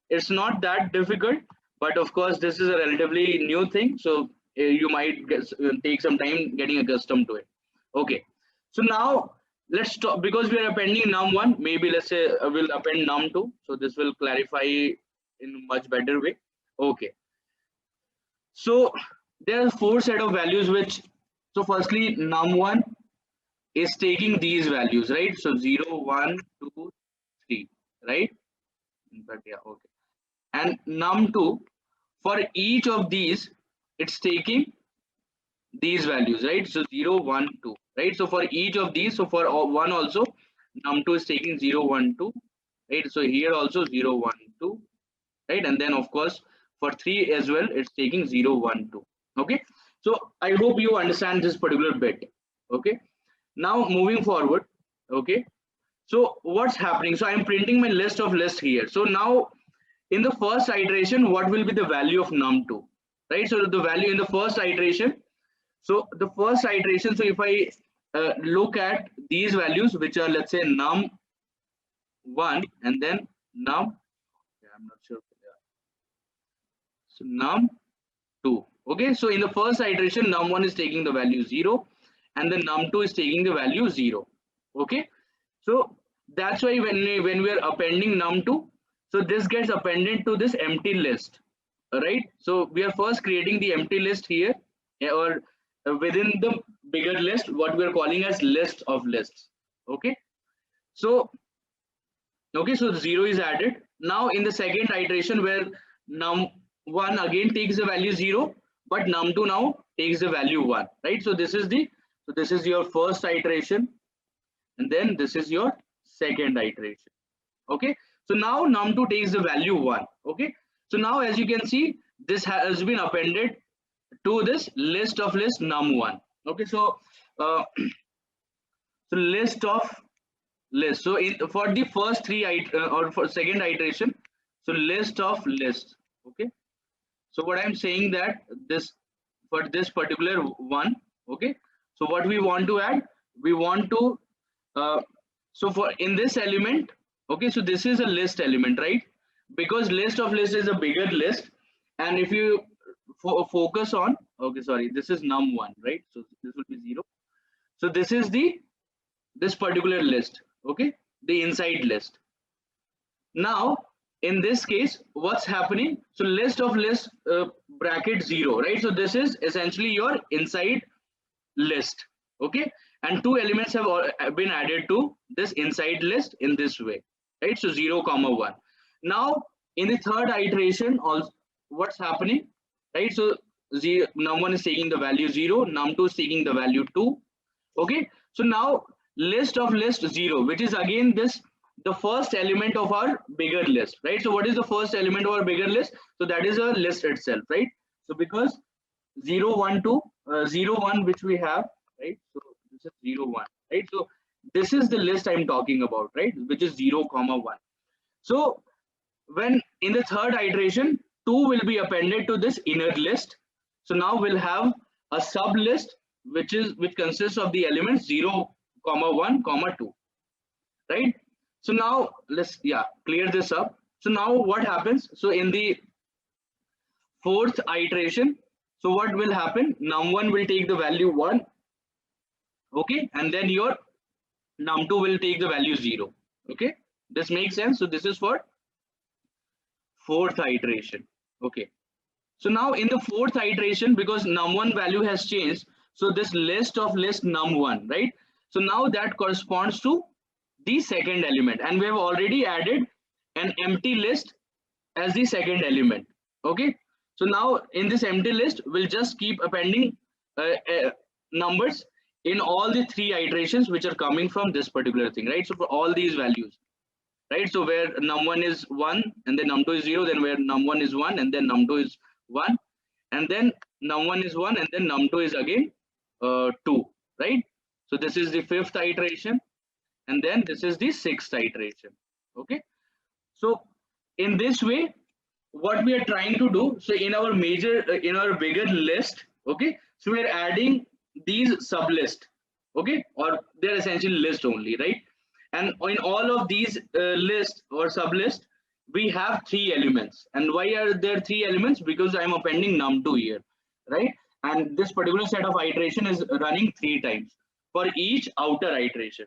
it's not that difficult, but of course this is a relatively new thing, so you might take some time getting accustomed to it, okay? So now let's talk, because we are appending num1, maybe let's say we'll append num2, so this will clarify in a much better way, okay? So there are four set of values which, so firstly num1 is taking these values, right? So 0 1 2 3, right? But yeah, okay. And num2, for each of these it's taking these values, right? So 0 1 2, right? So for each of these, so for one also num2 is taking 0 1 2, right? So here also 0 1 2, right? And then of course for 3 as well, it's taking 0 1 2, okay? So I hope you understand this particular bit, okay? Now moving forward, okay, so what's happening, so I'm printing my list of lists here. So now in the first iteration, what will be the value of num2, right? So the value in the first iteration, so the first iteration, so if I look at these values, which are, let's say, num1 and then num, yeah, I'm not sure, yeah. So num2, okay? So in the first iteration, num1 is taking the value 0 and then num2 is taking the value 0, okay? So that's why when we are appending num2, so this gets appended to this empty list, right? So we are first creating the empty list here, or within the bigger list, what we are calling as list of lists, okay? So okay, so 0 is added. Now in the second iteration, where num1 again takes the value 0, but num2 now takes the value 1, right? So this is the, so this is your first iteration, and then this is your second iteration, okay? So now num2 takes the value 1, okay? So now as you can see, this has been appended to this list of list num1, okay? So so list of list, so in for the first three or for second iteration, so list of lists, okay? So what I'm saying that this, for this particular one, okay, so what we want to add, we want to so for in this element, okay, so this is a list element, right? Because list of list is a bigger list, and if you focus on, okay, sorry, this is num1, right? So this will be 0. So this is this particular list, okay, the inside list. Now in this case, what's happening? So list of list bracket 0, right? So this is essentially your inside list, okay, and two elements have been added to this inside list in this way, right? So 0 comma 1. Now in the third iteration also, what's happening, right? So num1 is taking the value 0, num2 is taking the value 2, okay. So now list of list 0, which is again this the first element of our bigger list, right? So what is the first element of our bigger list? So that is a list itself, right? So because 0 1 2 0 1 which we have, right? So this is 0 1, right? So this is the list I'm talking about, right? Which is 0 comma 1. So when in the third iteration 2 will be appended to this inner list. So now we'll have a sub list which consists of the elements 0 comma 1 comma 2, right? So now let's clear this up. So now what happens? So in the fourth iteration, so what will happen? Num1 will take the value 1, okay, and then your num2 will take the value 0, okay. This makes sense. So this is for fourth iteration, okay. So now in the fourth iteration, because num1 value has changed, so this list of list num1, right? So now that corresponds to the second element, and we have already added an empty list as the second element, okay. So now in this empty list, we'll just keep appending numbers in all the three iterations which are coming from this particular thing, right? So for all these values, right? So where num1 is 1 and then num2 is 0, then where num1 is 1 and then num2 is 1, and then num1 is 1 and then num2 is again 2, right? So this is the fifth iteration, and then this is the sixth iteration, okay. So in this way, what we are trying to do, so in our in our bigger list, okay, so we are adding these sub list, okay, or they're essentially list only, right? And in all of these list or sub list, we have three elements. And why are there three elements? Because I'm appending num2 here, right? And this particular set of iteration is running 3 times for each outer iteration,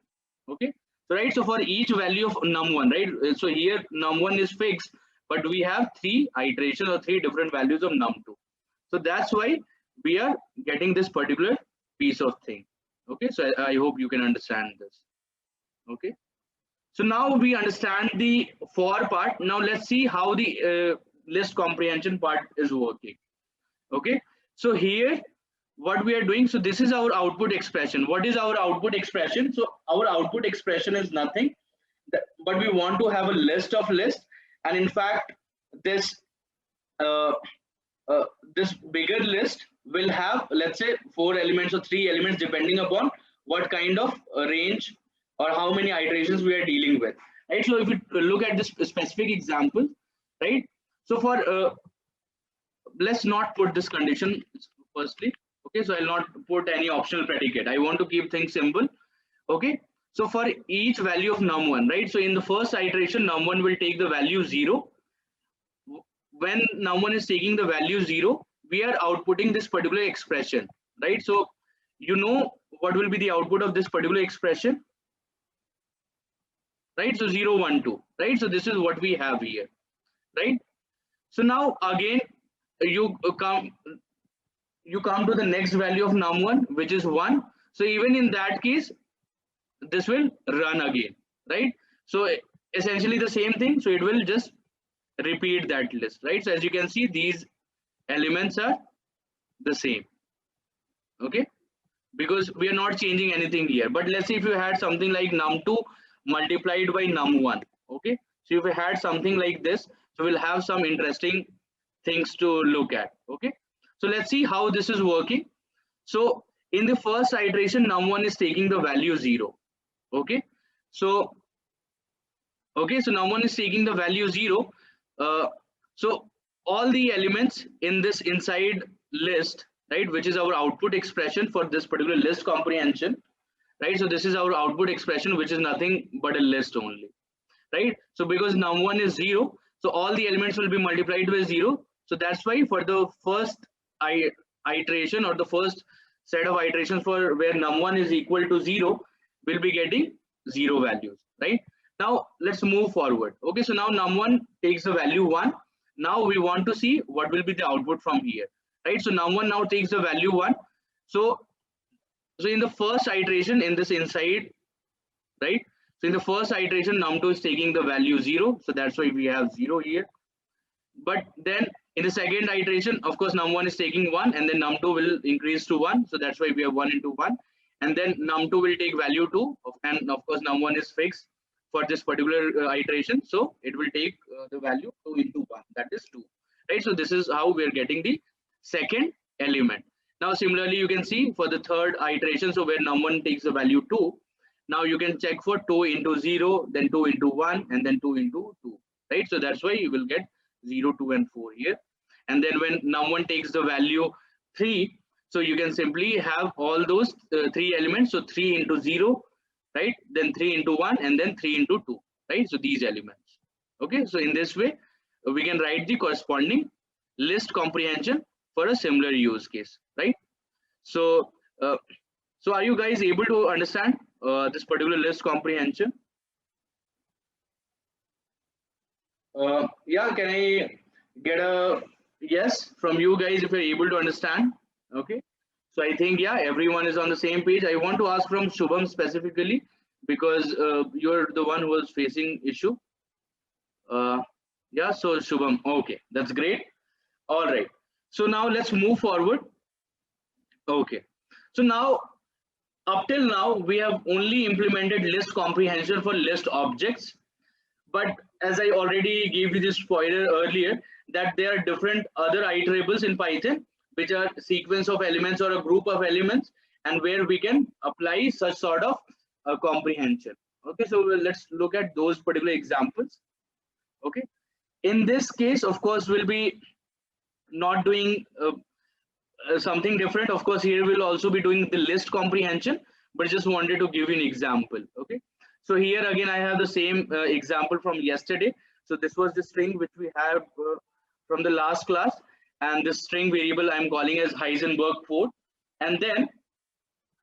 okay. So right, so for each value of num1, right? So here num1 is fixed, but we have 3 iterations or 3 different values of num2. So that's why we are getting this particular piece of thing, okay. So I hope you can understand this, okay. So now we understand the for part. Now let's see how the list comprehension part is working, okay. So here what we are doing, so this is our output expression. What is our output expression? So our output expression is nothing but we want to have a list of lists, and in fact this uh, this bigger list will have, let's say, 4 elements or 3 elements depending upon what kind of range or how many iterations we are dealing with, right? So if you look at this specific example, right? So for let's not put this condition firstly, okay. So I'll not put any optional predicate. I want to keep things simple, okay. So for each value of num1, right? So in the first iteration, num1 will take the value 0. When num1 is taking the value 0, we are outputting this particular expression, right? So you know what will be the output of this particular expression, right? So 0 1 2, right? So this is what we have here, right? So now again you come to the next value of num1, which is 1. So even in that case, this will run again, right? So essentially the same thing. So it will just repeat that list, right? So as you can see, these elements are the same, okay, because we are not changing anything here. But let's say if you had something like num2 multiplied by num1, okay. So if we had something like this, so we'll have some interesting things to look at, okay. So let's see how this is working. So in the first iteration, num1 is taking the value 0, okay. So num1 is taking the value 0. So all the elements in this inside list, right, which is our output expression for this particular list comprehension, right? So this is our output expression, which is nothing but a list only, right? So because num1 is 0, so all the elements will be multiplied by 0. So that's why for the first iteration or the first set of iterations for where num1 is equal to 0 will be getting 0 values, right? Now let's move forward. Okay, so now num1 takes the value 1. Now we want to see what will be the output from here, right? So num1 now takes the value 1. So in the first iteration in this inside, right? So in the first iteration, num2 is taking the value 0. So that's why we have 0 here. But then in the second iteration, of course, num1 is taking 1 and then num2 will increase to 1. So that's why we have 1 into 1. And then num2 will take value 2. And of course, num1 is fixed for this particular iteration. So it will take the value 2 into 1. That is 2. Right? So this is how we are getting the second element. Now, similarly, you can see for the third iteration, so where num1 takes the value 2, now you can check for 2 into 0, then 2 into 1, and then 2 into 2, right? So that's why you will get 0, 2, and 4 here. And then when num1 takes the value 3, so you can simply have all those 3 elements. So 3 into 0, right? Then 3 into 1, and then 3 into 2, right? So these elements. Okay, so in this way, we can write the corresponding list comprehension for a similar use case, right? So, so are you guys able to understand this particular list comprehension? Yeah, can I get a yes from you guys if you're able to understand? Okay, so I think yeah, everyone is on the same page. I want to ask from Shubham specifically because you're the one who was facing issue. Yeah, so Shubham, okay, that's great. All right, so now let's move forward. Okay, so now up till now we have only implemented list comprehension for list objects, but as I already gave you this spoiler earlier that there are different other iterables in Python which are sequence of elements or a group of elements and where we can apply such sort of comprehension. Okay, so let's look at those particular examples. Okay, in this case of course we'll be not doing something different. Of course here we'll also be doing the list comprehension, but just wanted to give you an example. Okay, so here again I have the same example from yesterday. So this was the string which we have from the last class, and this string variable I'm calling as Heisenberg 4, and then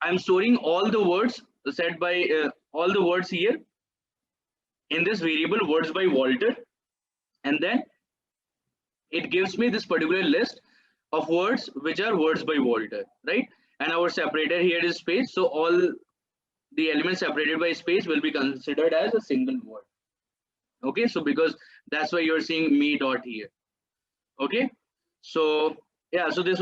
I'm storing all the words said by all the words here in this variable words by Walter, and then it gives me this particular list of words which are words by Walter, right? And our separator here is space, so all the elements separated by space will be considered as a single word. Okay, so because that's why you're seeing me dot here. Okay, so yeah, so this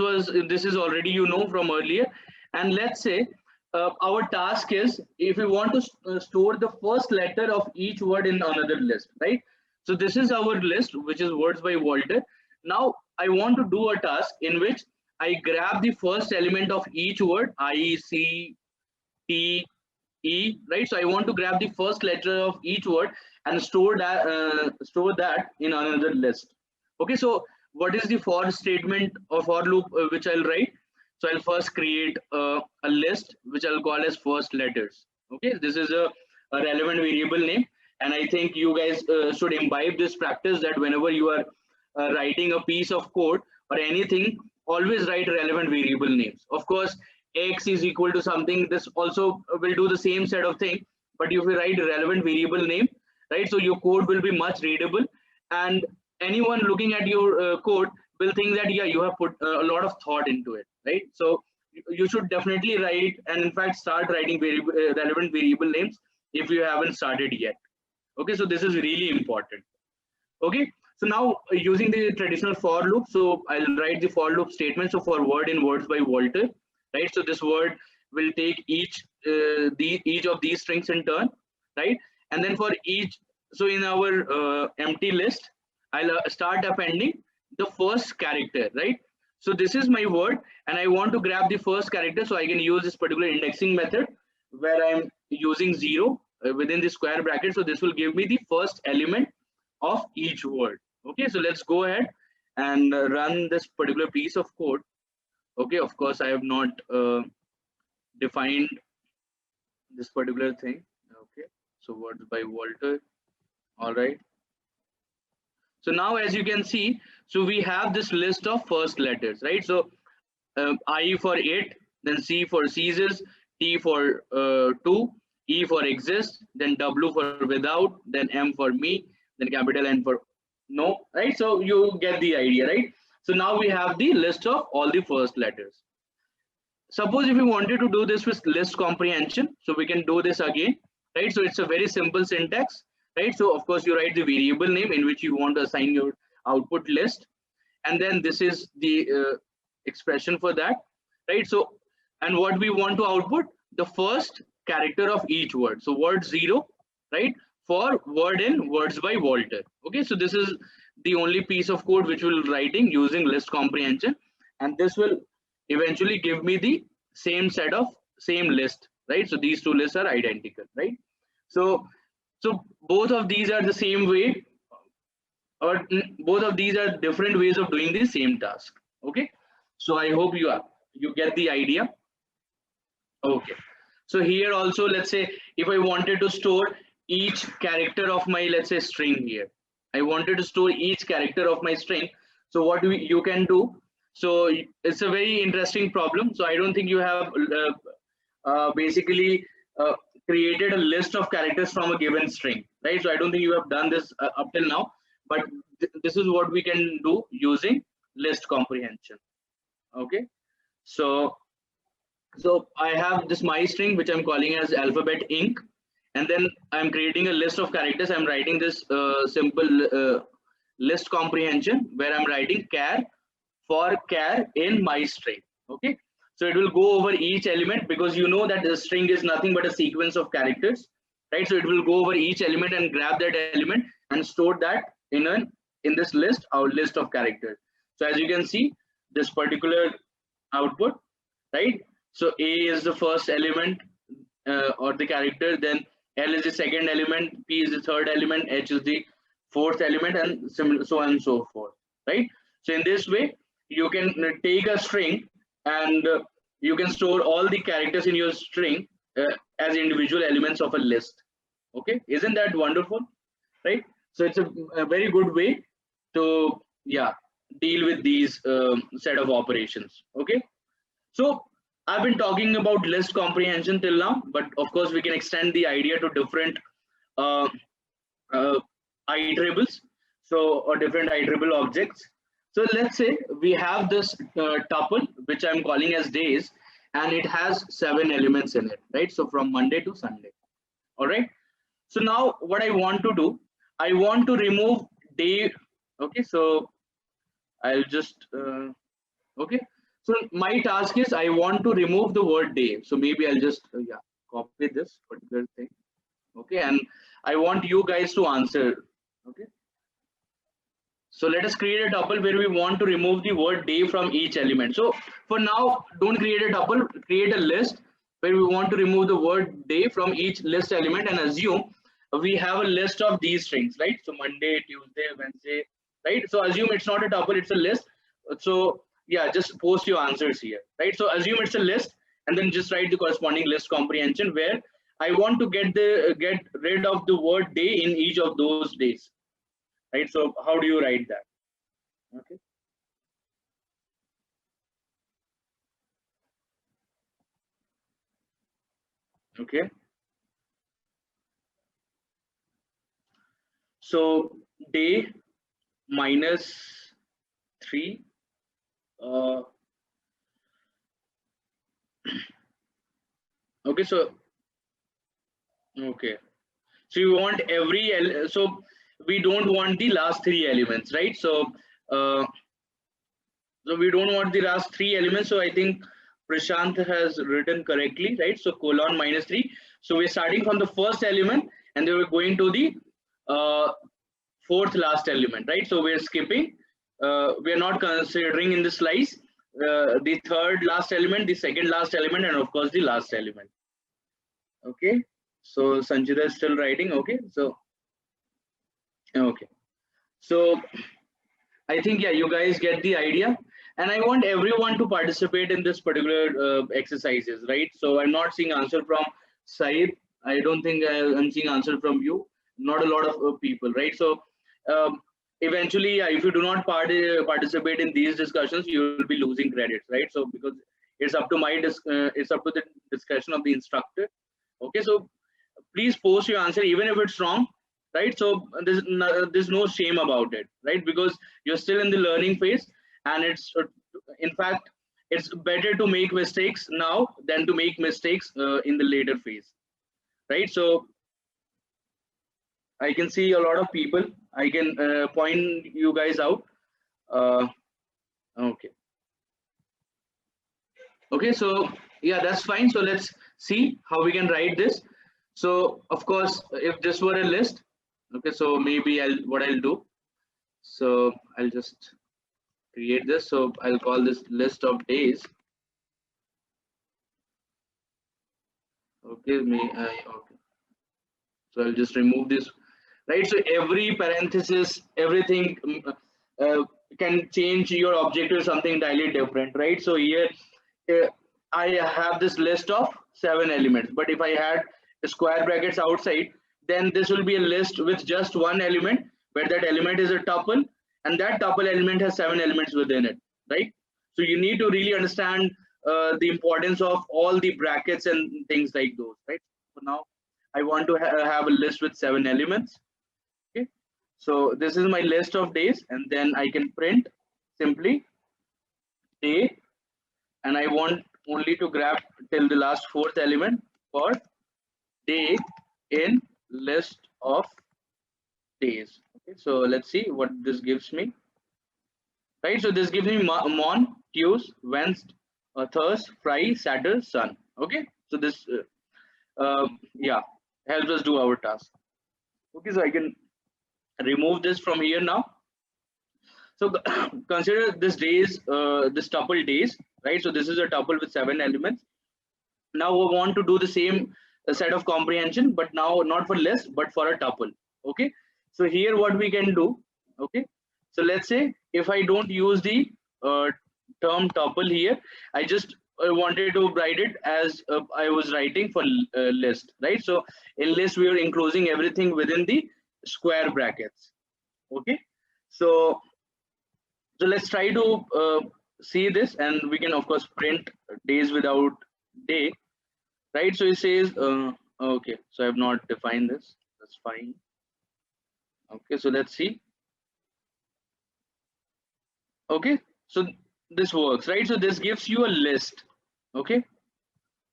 is already from earlier, and let's say our task is if we want to store the first letter of each word in another list, right? So this is our list which is words by Walter. Now I want to do a task in which I grab the first element of each word, I, C, T, E, right? So I want to grab the first letter of each word and store that in another list. Okay, so what is the for statement or for loop which I'll write? So I'll first create a list which I'll call as first letters. Okay, this is a relevant variable name, and I think you guys should imbibe this practice that whenever you are writing a piece of code or anything, always write relevant variable names. Of course, x is equal to something, this also will do the same set of thing, but if you write a relevant variable name, right, so your code will be much readable, and anyone looking at your code will think that yeah, you have put a lot of thought into it, right? So you should definitely write, and in fact start writing relevant variable names if you haven't started yet. Okay, so this is really important. Okay, so now using the traditional for loop, so I'll write the for loop statement. So for word in words by Walter, right? So this word will take each of these strings in turn, right? And then for each, so in our empty list, I'll start appending the first character, right? So this is my word, and I want to grab the first character, so I can use this particular indexing method where I'm using 0 within the square bracket. So this will give me the first element of each word. Okay, so let's go ahead and run this particular piece of code. Okay, of course I have not defined this particular thing. Okay, so words by Walter. All right, so now as you can see, so we have this list of first letters, right? So I for it, then C for ceases, T for to, E for exists, then W for without, then M for me, then capital N for no, right? So you get the idea, right? So now we have the list of all the first letters. Suppose if we wanted to do this with list comprehension, so we can do this again, right? So it's a very simple syntax, right? So of course you write the variable name in which you want to assign your output list, and then this is the expression for that, right? So, and what we want to output, the first character of each word. So word 0, right, for word in words by Walter. Okay, so this is the only piece of code which we'll writing using list comprehension, and this will eventually give me the same set of same list, right? So these two lists are identical, right? So both of these are the same way, or both of these are different ways of doing the same task. Okay, so I hope you get the idea. Okay, so here also, let's say if I wanted to store each character of my, let's say, string here, I wanted to store each character of my string. So what you can do, so it's a very interesting problem. So I don't think you have basically created a list of characters from a given string, right? So I don't think you have done this up till now, but this is what we can do using list comprehension. Okay, so I have this my string which I'm calling as alphabet inc, and then I'm creating a list of characters. I'm writing this simple list comprehension where I'm writing char for char in my string. Okay, so it will go over each element, because you know that the string is nothing but a sequence of characters, right? So it will go over each element and grab that element and store that in this list, our list of characters. So as you can see, this particular output, right? So A is the first element or the character, then L is the second element, P is the third element, H is the fourth element, and so on and so forth, right? So in this way, you can take a string and you can store all the characters in your string as individual elements of a list. Okay, isn't that wonderful, right? So it's a very good way to deal with these set of operations. Okay, so I've been talking about list comprehension till now, but of course we can extend the idea to different uh, uh, iterables, so or different iterable objects. So let's say we have this tuple which I'm calling as days, and it has 7 elements in it, right? So from Monday to Sunday. All right. So now what I want to do, I want to remove day. Okay, so I'll just okay. So my task is I want to remove the word day. So maybe I'll just copy this particular thing. Okay, and I want you guys to answer. Okay. So let us create a tuple where we want to remove the word day from each element. So for now, don't create a tuple, create a list where we want to remove the word day from each list element, and assume we have a list of these strings, right? So Monday, Tuesday, Wednesday, right? So assume it's not a tuple, it's a list. So yeah, just post your answers here, right? So assume it's a list, and then just write the corresponding list comprehension where I want to get rid of the word day in each of those days, right? So how do you write that? Okay. Okay. So day -3. Uh, okay. So okay. So you want so we don't want the last 3 elements, right? Uh, so we don't want the last 3 elements. So I think Prashant has written correctly, right? So colon -3. So we're starting from the first element, and then we're going to the uh, fourth last element, right? So we're skipping. We're not considering in the slice the third last element, the second last element, and of course the last element. Okay. So Sanjita is still writing. Okay. So okay. So I think you guys get the idea, and I want everyone to participate in this particular exercises, right? So I'm not seeing answer from Said. I don't think I'm seeing answer from you. Not a lot of people, right? So eventually, if you do not participate in these discussions, you will be losing credits, right? So because it's up to it's up to the discretion of the instructor. Okay, so please post your answer even if it's wrong, right? So there's no shame about it, right? Because you're still in the learning phase, and it's in fact it's better to make mistakes now than to make mistakes in the later phase, right? So I can see a lot of people. I can point you guys out. Uh, okay. Okay. So yeah, that's fine. So let's see how we can write this. So of course, if this were a list, okay. So maybe what I'll do. So I'll just create this. So I'll call this list of days. Okay. Okay. So I'll just remove this, right? So every parenthesis, everything can change your objective to something entirely different, right? So here uh, I have this list of 7 elements, but if I had square brackets outside, then this will be a list with just one element, where that element is a tuple, and that tuple element has 7 elements within it, right? So you need to really understand the importance of all the brackets and things like those, right? For now, I want to have a list with 7 elements. Okay, so this is my list of days, and then I can print simply day, and I want only to grab till the last fourth element for day in list of days. Okay, so let's see what this gives me. Right, so this gives me Mon, Tues, Wednesday, Thurs, Friday, Saturday, Sun. Okay, so this yeah, helps us do our task. Okay, so I can remove this from here now. So consider this days, this tuple days, right? So this is a tuple with 7 elements. Now we want to do the same set of comprehension, but now not for list, but for a tuple. Okay. So here what we can do. Okay. So let's say if I don't use the term tuple here, I just wanted to write it as I was writing for list, right? So in list we are enclosing everything within the square brackets. Okay. So let's try to see this, and we can of course print days without day, right? So it says okay, so I have not defined this, that's fine. Okay, so let's see. Okay, so this works, right? So this gives you a list. Okay,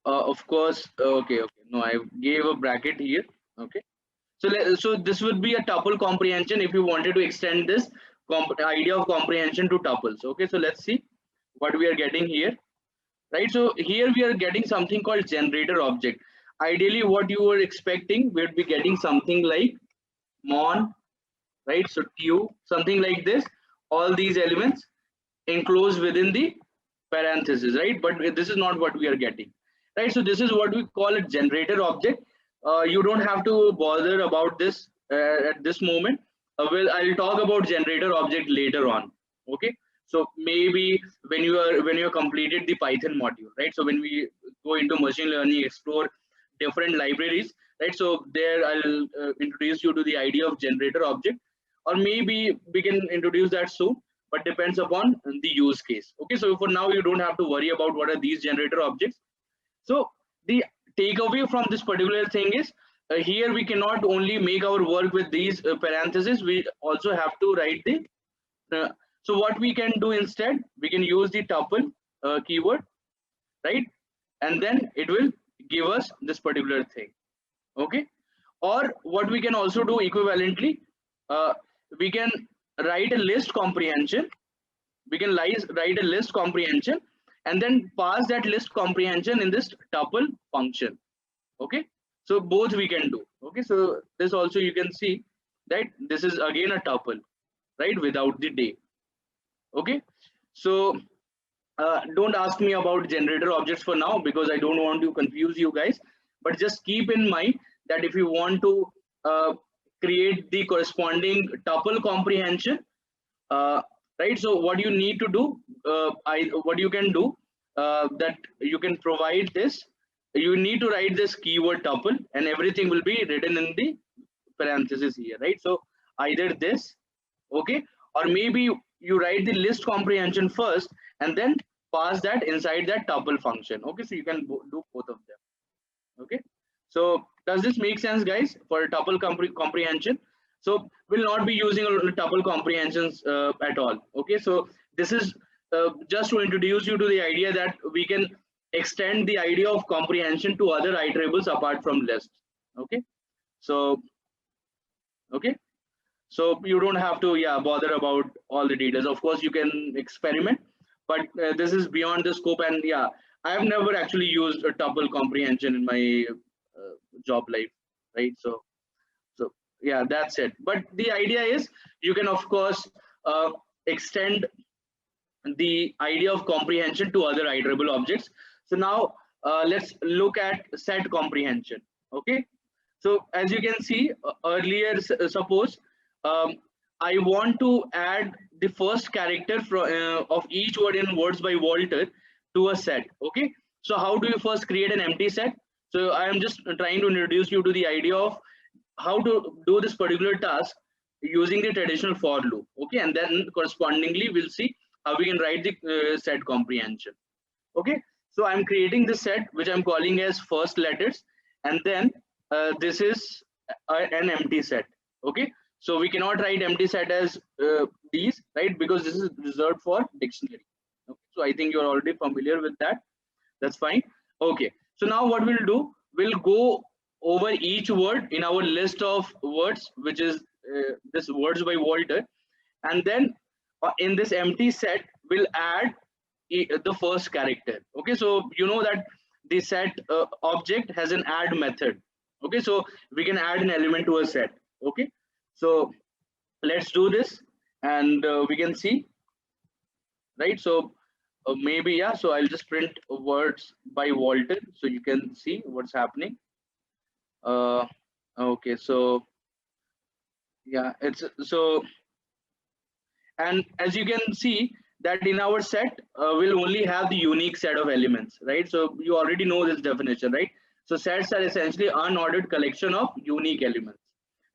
of course. Okay, no, I gave a bracket here. Okay, so so this would be a tuple comprehension if you wanted to extend this idea of comprehension to tuples. Okay, so let's see what we are getting here, right? So here we are getting something called generator object. Ideally what you were expecting, we would be getting something like Mon, right? So Q, something like this, all these elements enclosed within the parenthesis, right? But this is not what we are getting, right? So this is what we call a generator object. You don't have to bother about this at this moment. I'll talk about generator object later on. Okay, so maybe when you completed the Python module, right? So when we go into machine learning, explore different libraries, right? So there I'll introduce you to the idea of generator object, or maybe we can introduce that soon, but depends upon the use case. Okay, so for now you don't have to worry about what are these generator objects. So the takeaway from this particular thing is here we cannot only make our work with these parentheses, we also have to write the so what we can do instead, we can use the tuple keyword, right? And then it will give us this particular thing. Okay, or what we can also do equivalently, uh, we can write a list comprehension, we can write a list comprehension, and then pass that list comprehension in this tuple function. Okay, so both we can do. Okay, so this also you can see that this is again a tuple, right, without the day. Okay, so don't ask me about generator objects for now because I don't want to confuse you guys, but just keep in mind that if you want to create the corresponding tuple comprehension, right, so what you need to do, what you can do, that you can provide this, you need to write this keyword tuple and everything will be written in the parenthesis here, right? So either this, Okay, or maybe you write the list comprehension first and then pass that inside that tuple function. Okay, so you can do both of them. Okay, so does this make sense, guys, for tuple comprehension? So we'll not be using a tuple comprehensions at all. Okay, so this is just to introduce you to the idea that we can extend the idea of comprehension to other iterables apart from list. Okay, so okay, so you don't have to bother about all the details. Of course you can experiment, but this is beyond the scope. And I have never actually used a tuple comprehension in my job life, right? So that's it. But the idea is you can of course extend the idea of comprehension to other iterable objects. So now let's look at set comprehension. Okay, so as you can see earlier, suppose um, I want to add the first character of each word in words by Walter to a set. Okay, so how do you first create an empty set? So I am just trying to introduce you to the idea of how to do this particular task using the traditional for loop. Okay, and then correspondingly we'll see how we can write the set comprehension. Okay, so I'm creating this set which I'm calling as first letters, and then this is an empty set. Okay, so we cannot write empty set as these, right, because this is reserved for dictionary. Okay, so I think you're already familiar with that. That's fine. Okay, so now what we'll do, we'll go over each word in our list of words, which is this words by Walter, and then in this empty set we'll add the first character. Okay, so you know that the set object has an add method. Okay, so we can add an element to a set. Okay, so let's do this, and we can see, right? So maybe so I'll just print words by Walter so you can see what's happening. Okay, so it's so, and as you can see that in our set we'll only have the unique set of elements, right? So you already know this definition, right? So sets are essentially unordered collection of unique elements,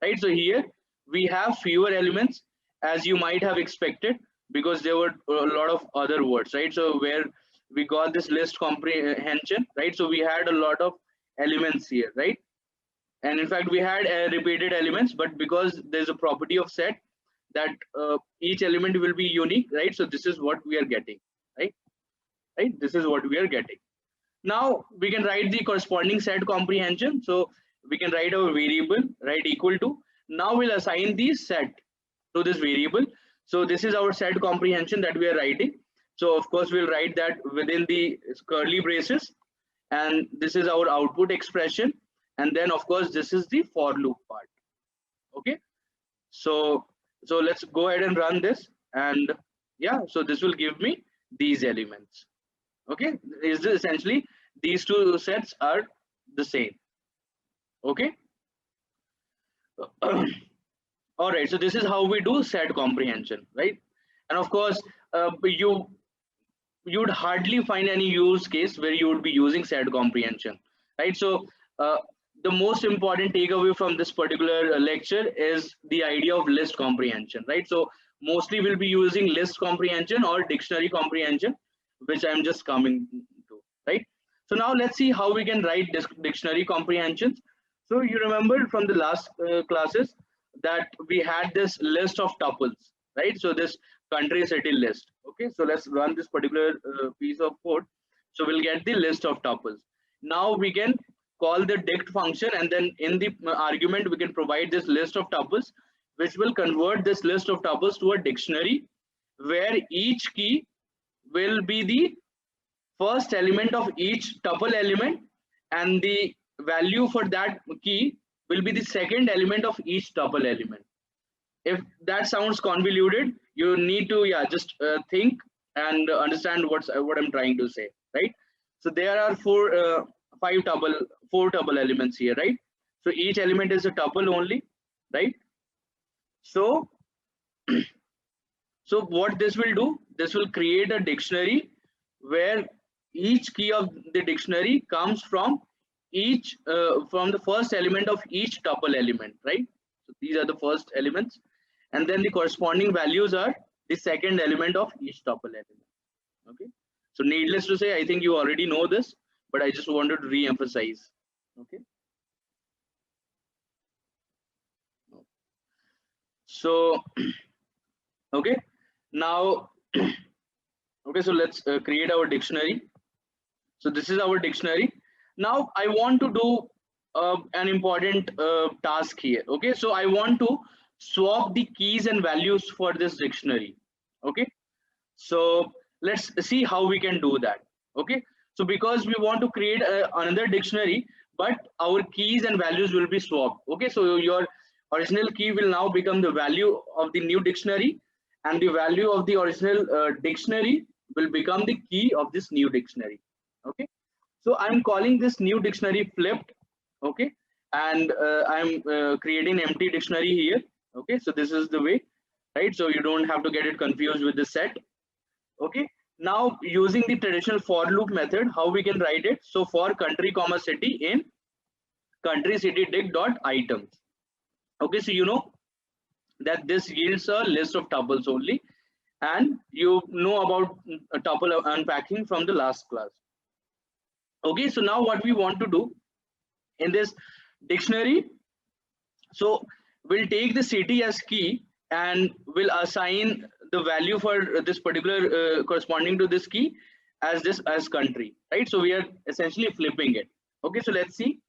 right? So here we have fewer elements as you might have expected, because there were a lot of other words, right? So where we got this list comprehension, right? So we had a lot of elements here, right? And in fact we had repeated elements, but because there's a property of set that each element will be unique, right? So this is what we are getting, right? This is what we are getting. Now we can write the corresponding set comprehension. So we can write our variable, right, equal to, now we'll assign the set to this variable. So this is our set comprehension that we are writing. So of course we'll write that within the curly braces, and this is our output expression, and then of course this is the for loop part. Okay, so let's go ahead and run this, and so this will give me these elements. Okay, is this essentially these two sets are the same. Okay. All right, so this is how we do set comprehension, right? And of course you'd hardly find any use case where you would be using set comprehension, right? So the most important takeaway from this particular lecture is the idea of list comprehension, right? So mostly we'll be using list comprehension or dictionary comprehension, which I'm just coming to, right? So now let's see how we can write dictionary comprehensions. So you remember from the last classes that we had this list of tuples, right? So this country city list. Okay, so let's run this particular piece of code. So we'll get the list of tuples. Now we can call the dict function, and then in the argument we can provide this list of tuples, which will convert this list of tuples to a dictionary where each key will be the first element of each tuple element, and the value for that key will be the second element of each tuple element. If that sounds convoluted, you need to just think and understand what I'm trying to say, right? So there are four tuple elements here, right? So each element is a tuple only, right? So so what this will do, this will create a dictionary where each key of the dictionary comes from the first element of each tuple element, right? So these are the first elements, and then the corresponding values are the second element of each tuple element. Okay, so needless to say, I think you already know this, but I just wanted to re-emphasize. Okay, so okay, now okay, so let's create our dictionary. So this is our dictionary. Now I want to do an important task here. Okay, so I want to swap the keys and values for this dictionary. Okay, so let's see how we can do that. Okay, so because we want to create another dictionary, but our keys and values will be swapped. Okay, so your original key will now become the value of the new dictionary, and the value of the original dictionary will become the key of this new dictionary. Okay, so I'm calling this new dictionary flipped. Okay, and I'm creating empty dictionary here. Okay, so this is the way, right? So you don't have to get it confused with the set. Okay, now using the traditional for loop method, how we can write it? So for country comma city in country city dict dot items. Okay, so you know that this yields a list of tuples only, and you know about tuple unpacking from the last class. Okay, so now what we want to do in this dictionary, so we'll take the city as key and we'll assign the value for this particular corresponding to this key as this as country, right? So we are essentially flipping it. Okay, so let's see.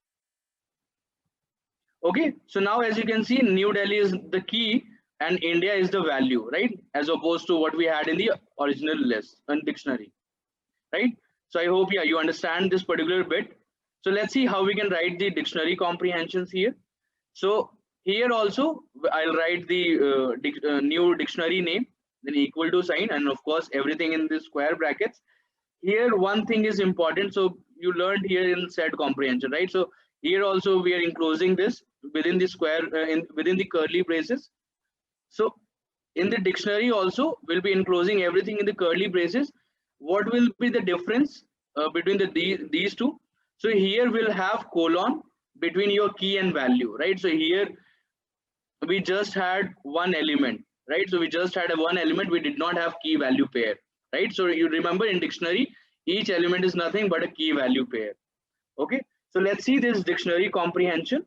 Okay, so now as you can see, New Delhi is the key and India is the value, right? As opposed to what we had in the original list and dictionary, right? So I hope, yeah, you understand this particular bit. So let's see how we can write the dictionary comprehensions here. So here also I'll write the new dictionary name, then equal to sign, and of course everything in the square brackets. Here one thing is important. So you learned here in set comprehension, right? So here also we are enclosing this within the square within the curly braces. So in the dictionary also we'll be enclosing everything in the curly braces. What will be the difference between these two? So here we'll have colon between your key and value, right? So here we just had one element, right? So we just had a one element, we did not have key value pair, right? So you remember in dictionary each element is nothing but a key value pair. Okay, so let's see this dictionary comprehension.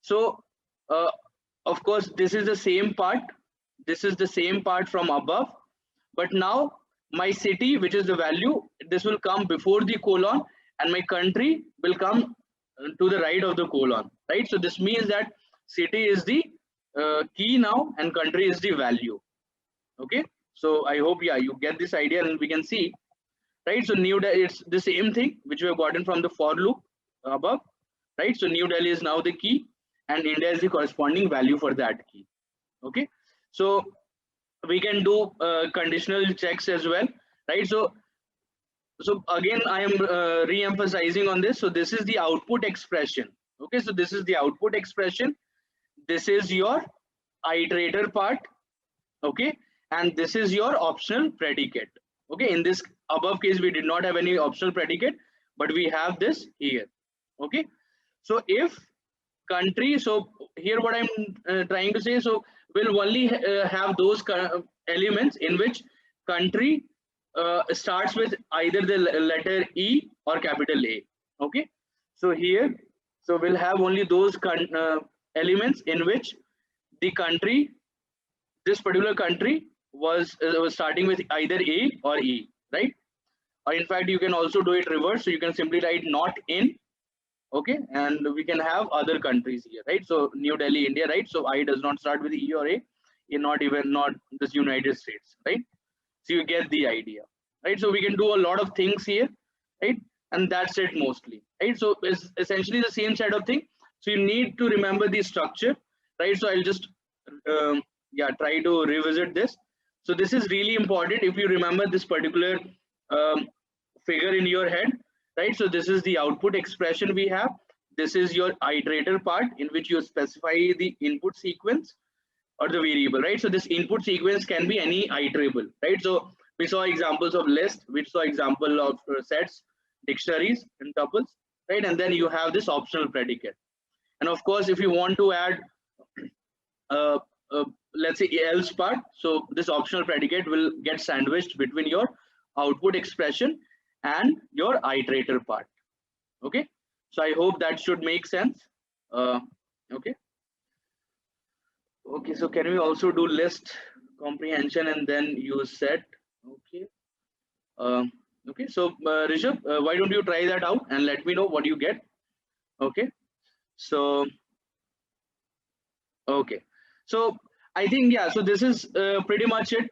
So of course this is the same part, this is the same part from above, but now my city, which is the value, this will come before the colon, and my country will come to the right of the colon, right? So this means that city is the key now and country is the value. Okay, so I hope, yeah, you get this idea, and we can see, right? So New Delhi, it's the same thing which we have gotten from the for loop above, right? So New Delhi is now the key and India is the corresponding value for that key. Okay, so we can do conditional checks as well, right? So again I am re-emphasizing on this. So this is the output expression. Okay, so this is the output expression, this is your iterator part. Okay, and this is your optional predicate. Okay, in this above case we did not have any optional predicate, but we have this here. Okay, so if country, so here what I'm trying to say, so we'll only have those elements in which country starts with either the letter E or capital A. Okay, so here, so we'll have only those elements in which the country, this particular country was starting with either A or E, right? Or in fact you can also do it reverse, so you can simply write not in. Okay, and we can have other countries here, right? So New Delhi, India, right? So I does not start with E or A, not even not this United States, right? So you get the idea, right? So we can do a lot of things here, right? And that's it mostly, right? So it's essentially the same set of thing. So you need to remember the structure, right? So I'll just yeah, try to revisit this. So this is really important if you remember this particular figure in your head, right? So this is the output expression we have. This is your iterator part in which you specify the input sequence or the variable, right? So this input sequence can be any iterable, right? So we saw examples of list, we saw example of sets, dictionaries and tuples, right? And then you have this optional predicate. And of course, if you want to add let's say else part. So this optional predicate will get sandwiched between your output expression and your iterator part. Okay, so I hope that should make sense. Okay. Okay, so can we also do list comprehension and then use set? Okay. Um, okay, so Rishabh, why don't you try that out and let me know what you get? Okay, so okay, so I think, yeah, so this is pretty much it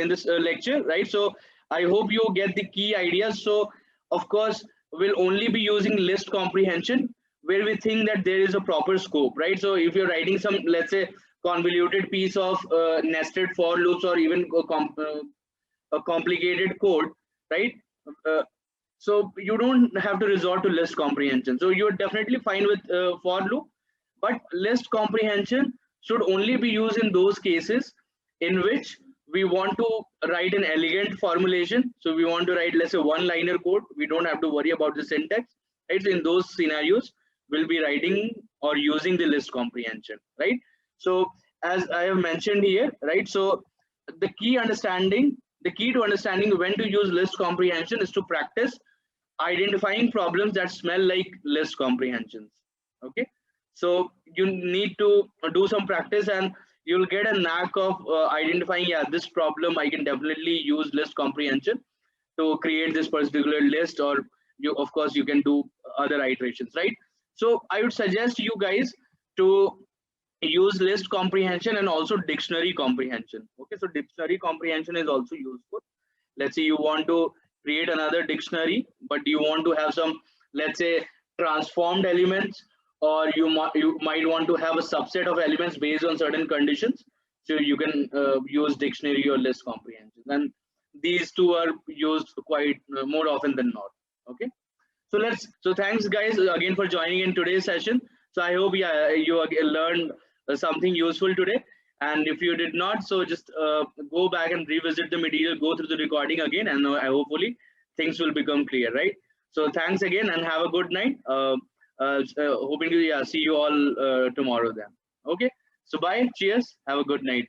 in this lecture, right? So I hope you get the key ideas. So of course we'll only be using list comprehension where we think that there is a proper scope, right? So if you're writing some, let's say, convoluted piece of nested for loops, or even a complicated code, right? Uh, so you don't have to resort to list comprehension. So you're definitely fine with for loop, but list comprehension should only be used in those cases in which we want to write an elegant formulation. So we want to write, let's say, one liner code. We don't have to worry about the syntax, right? So in those scenarios, we'll be writing or using the list comprehension, right? So as I have mentioned here, right? So the key to understanding when to use list comprehension is to practice identifying problems that smell like list comprehensions. Okay, so you need to do some practice and you'll get a knack of identifying, yeah, this problem I can definitely use list comprehension to create this particular list, or you, of course, you can do other iterations, right? So I would suggest you guys to use list comprehension and also dictionary comprehension. Okay, so dictionary comprehension is also useful. Let's say you want to create another dictionary, but you want to have some, let's say, transformed elements, or you might want to have a subset of elements based on certain conditions. So you can use dictionary or list comprehension, and these two are used quite more often than not. Okay, so thanks guys again for joining in today's session. So I hope, yeah, you again learned something useful today. And if you did not, so just go back and revisit the material, go through the recording again, and hopefully things will become clear, right? So thanks again and have a good night. Hoping to, yeah, see you all tomorrow then. Okay, so bye, cheers, have a good night.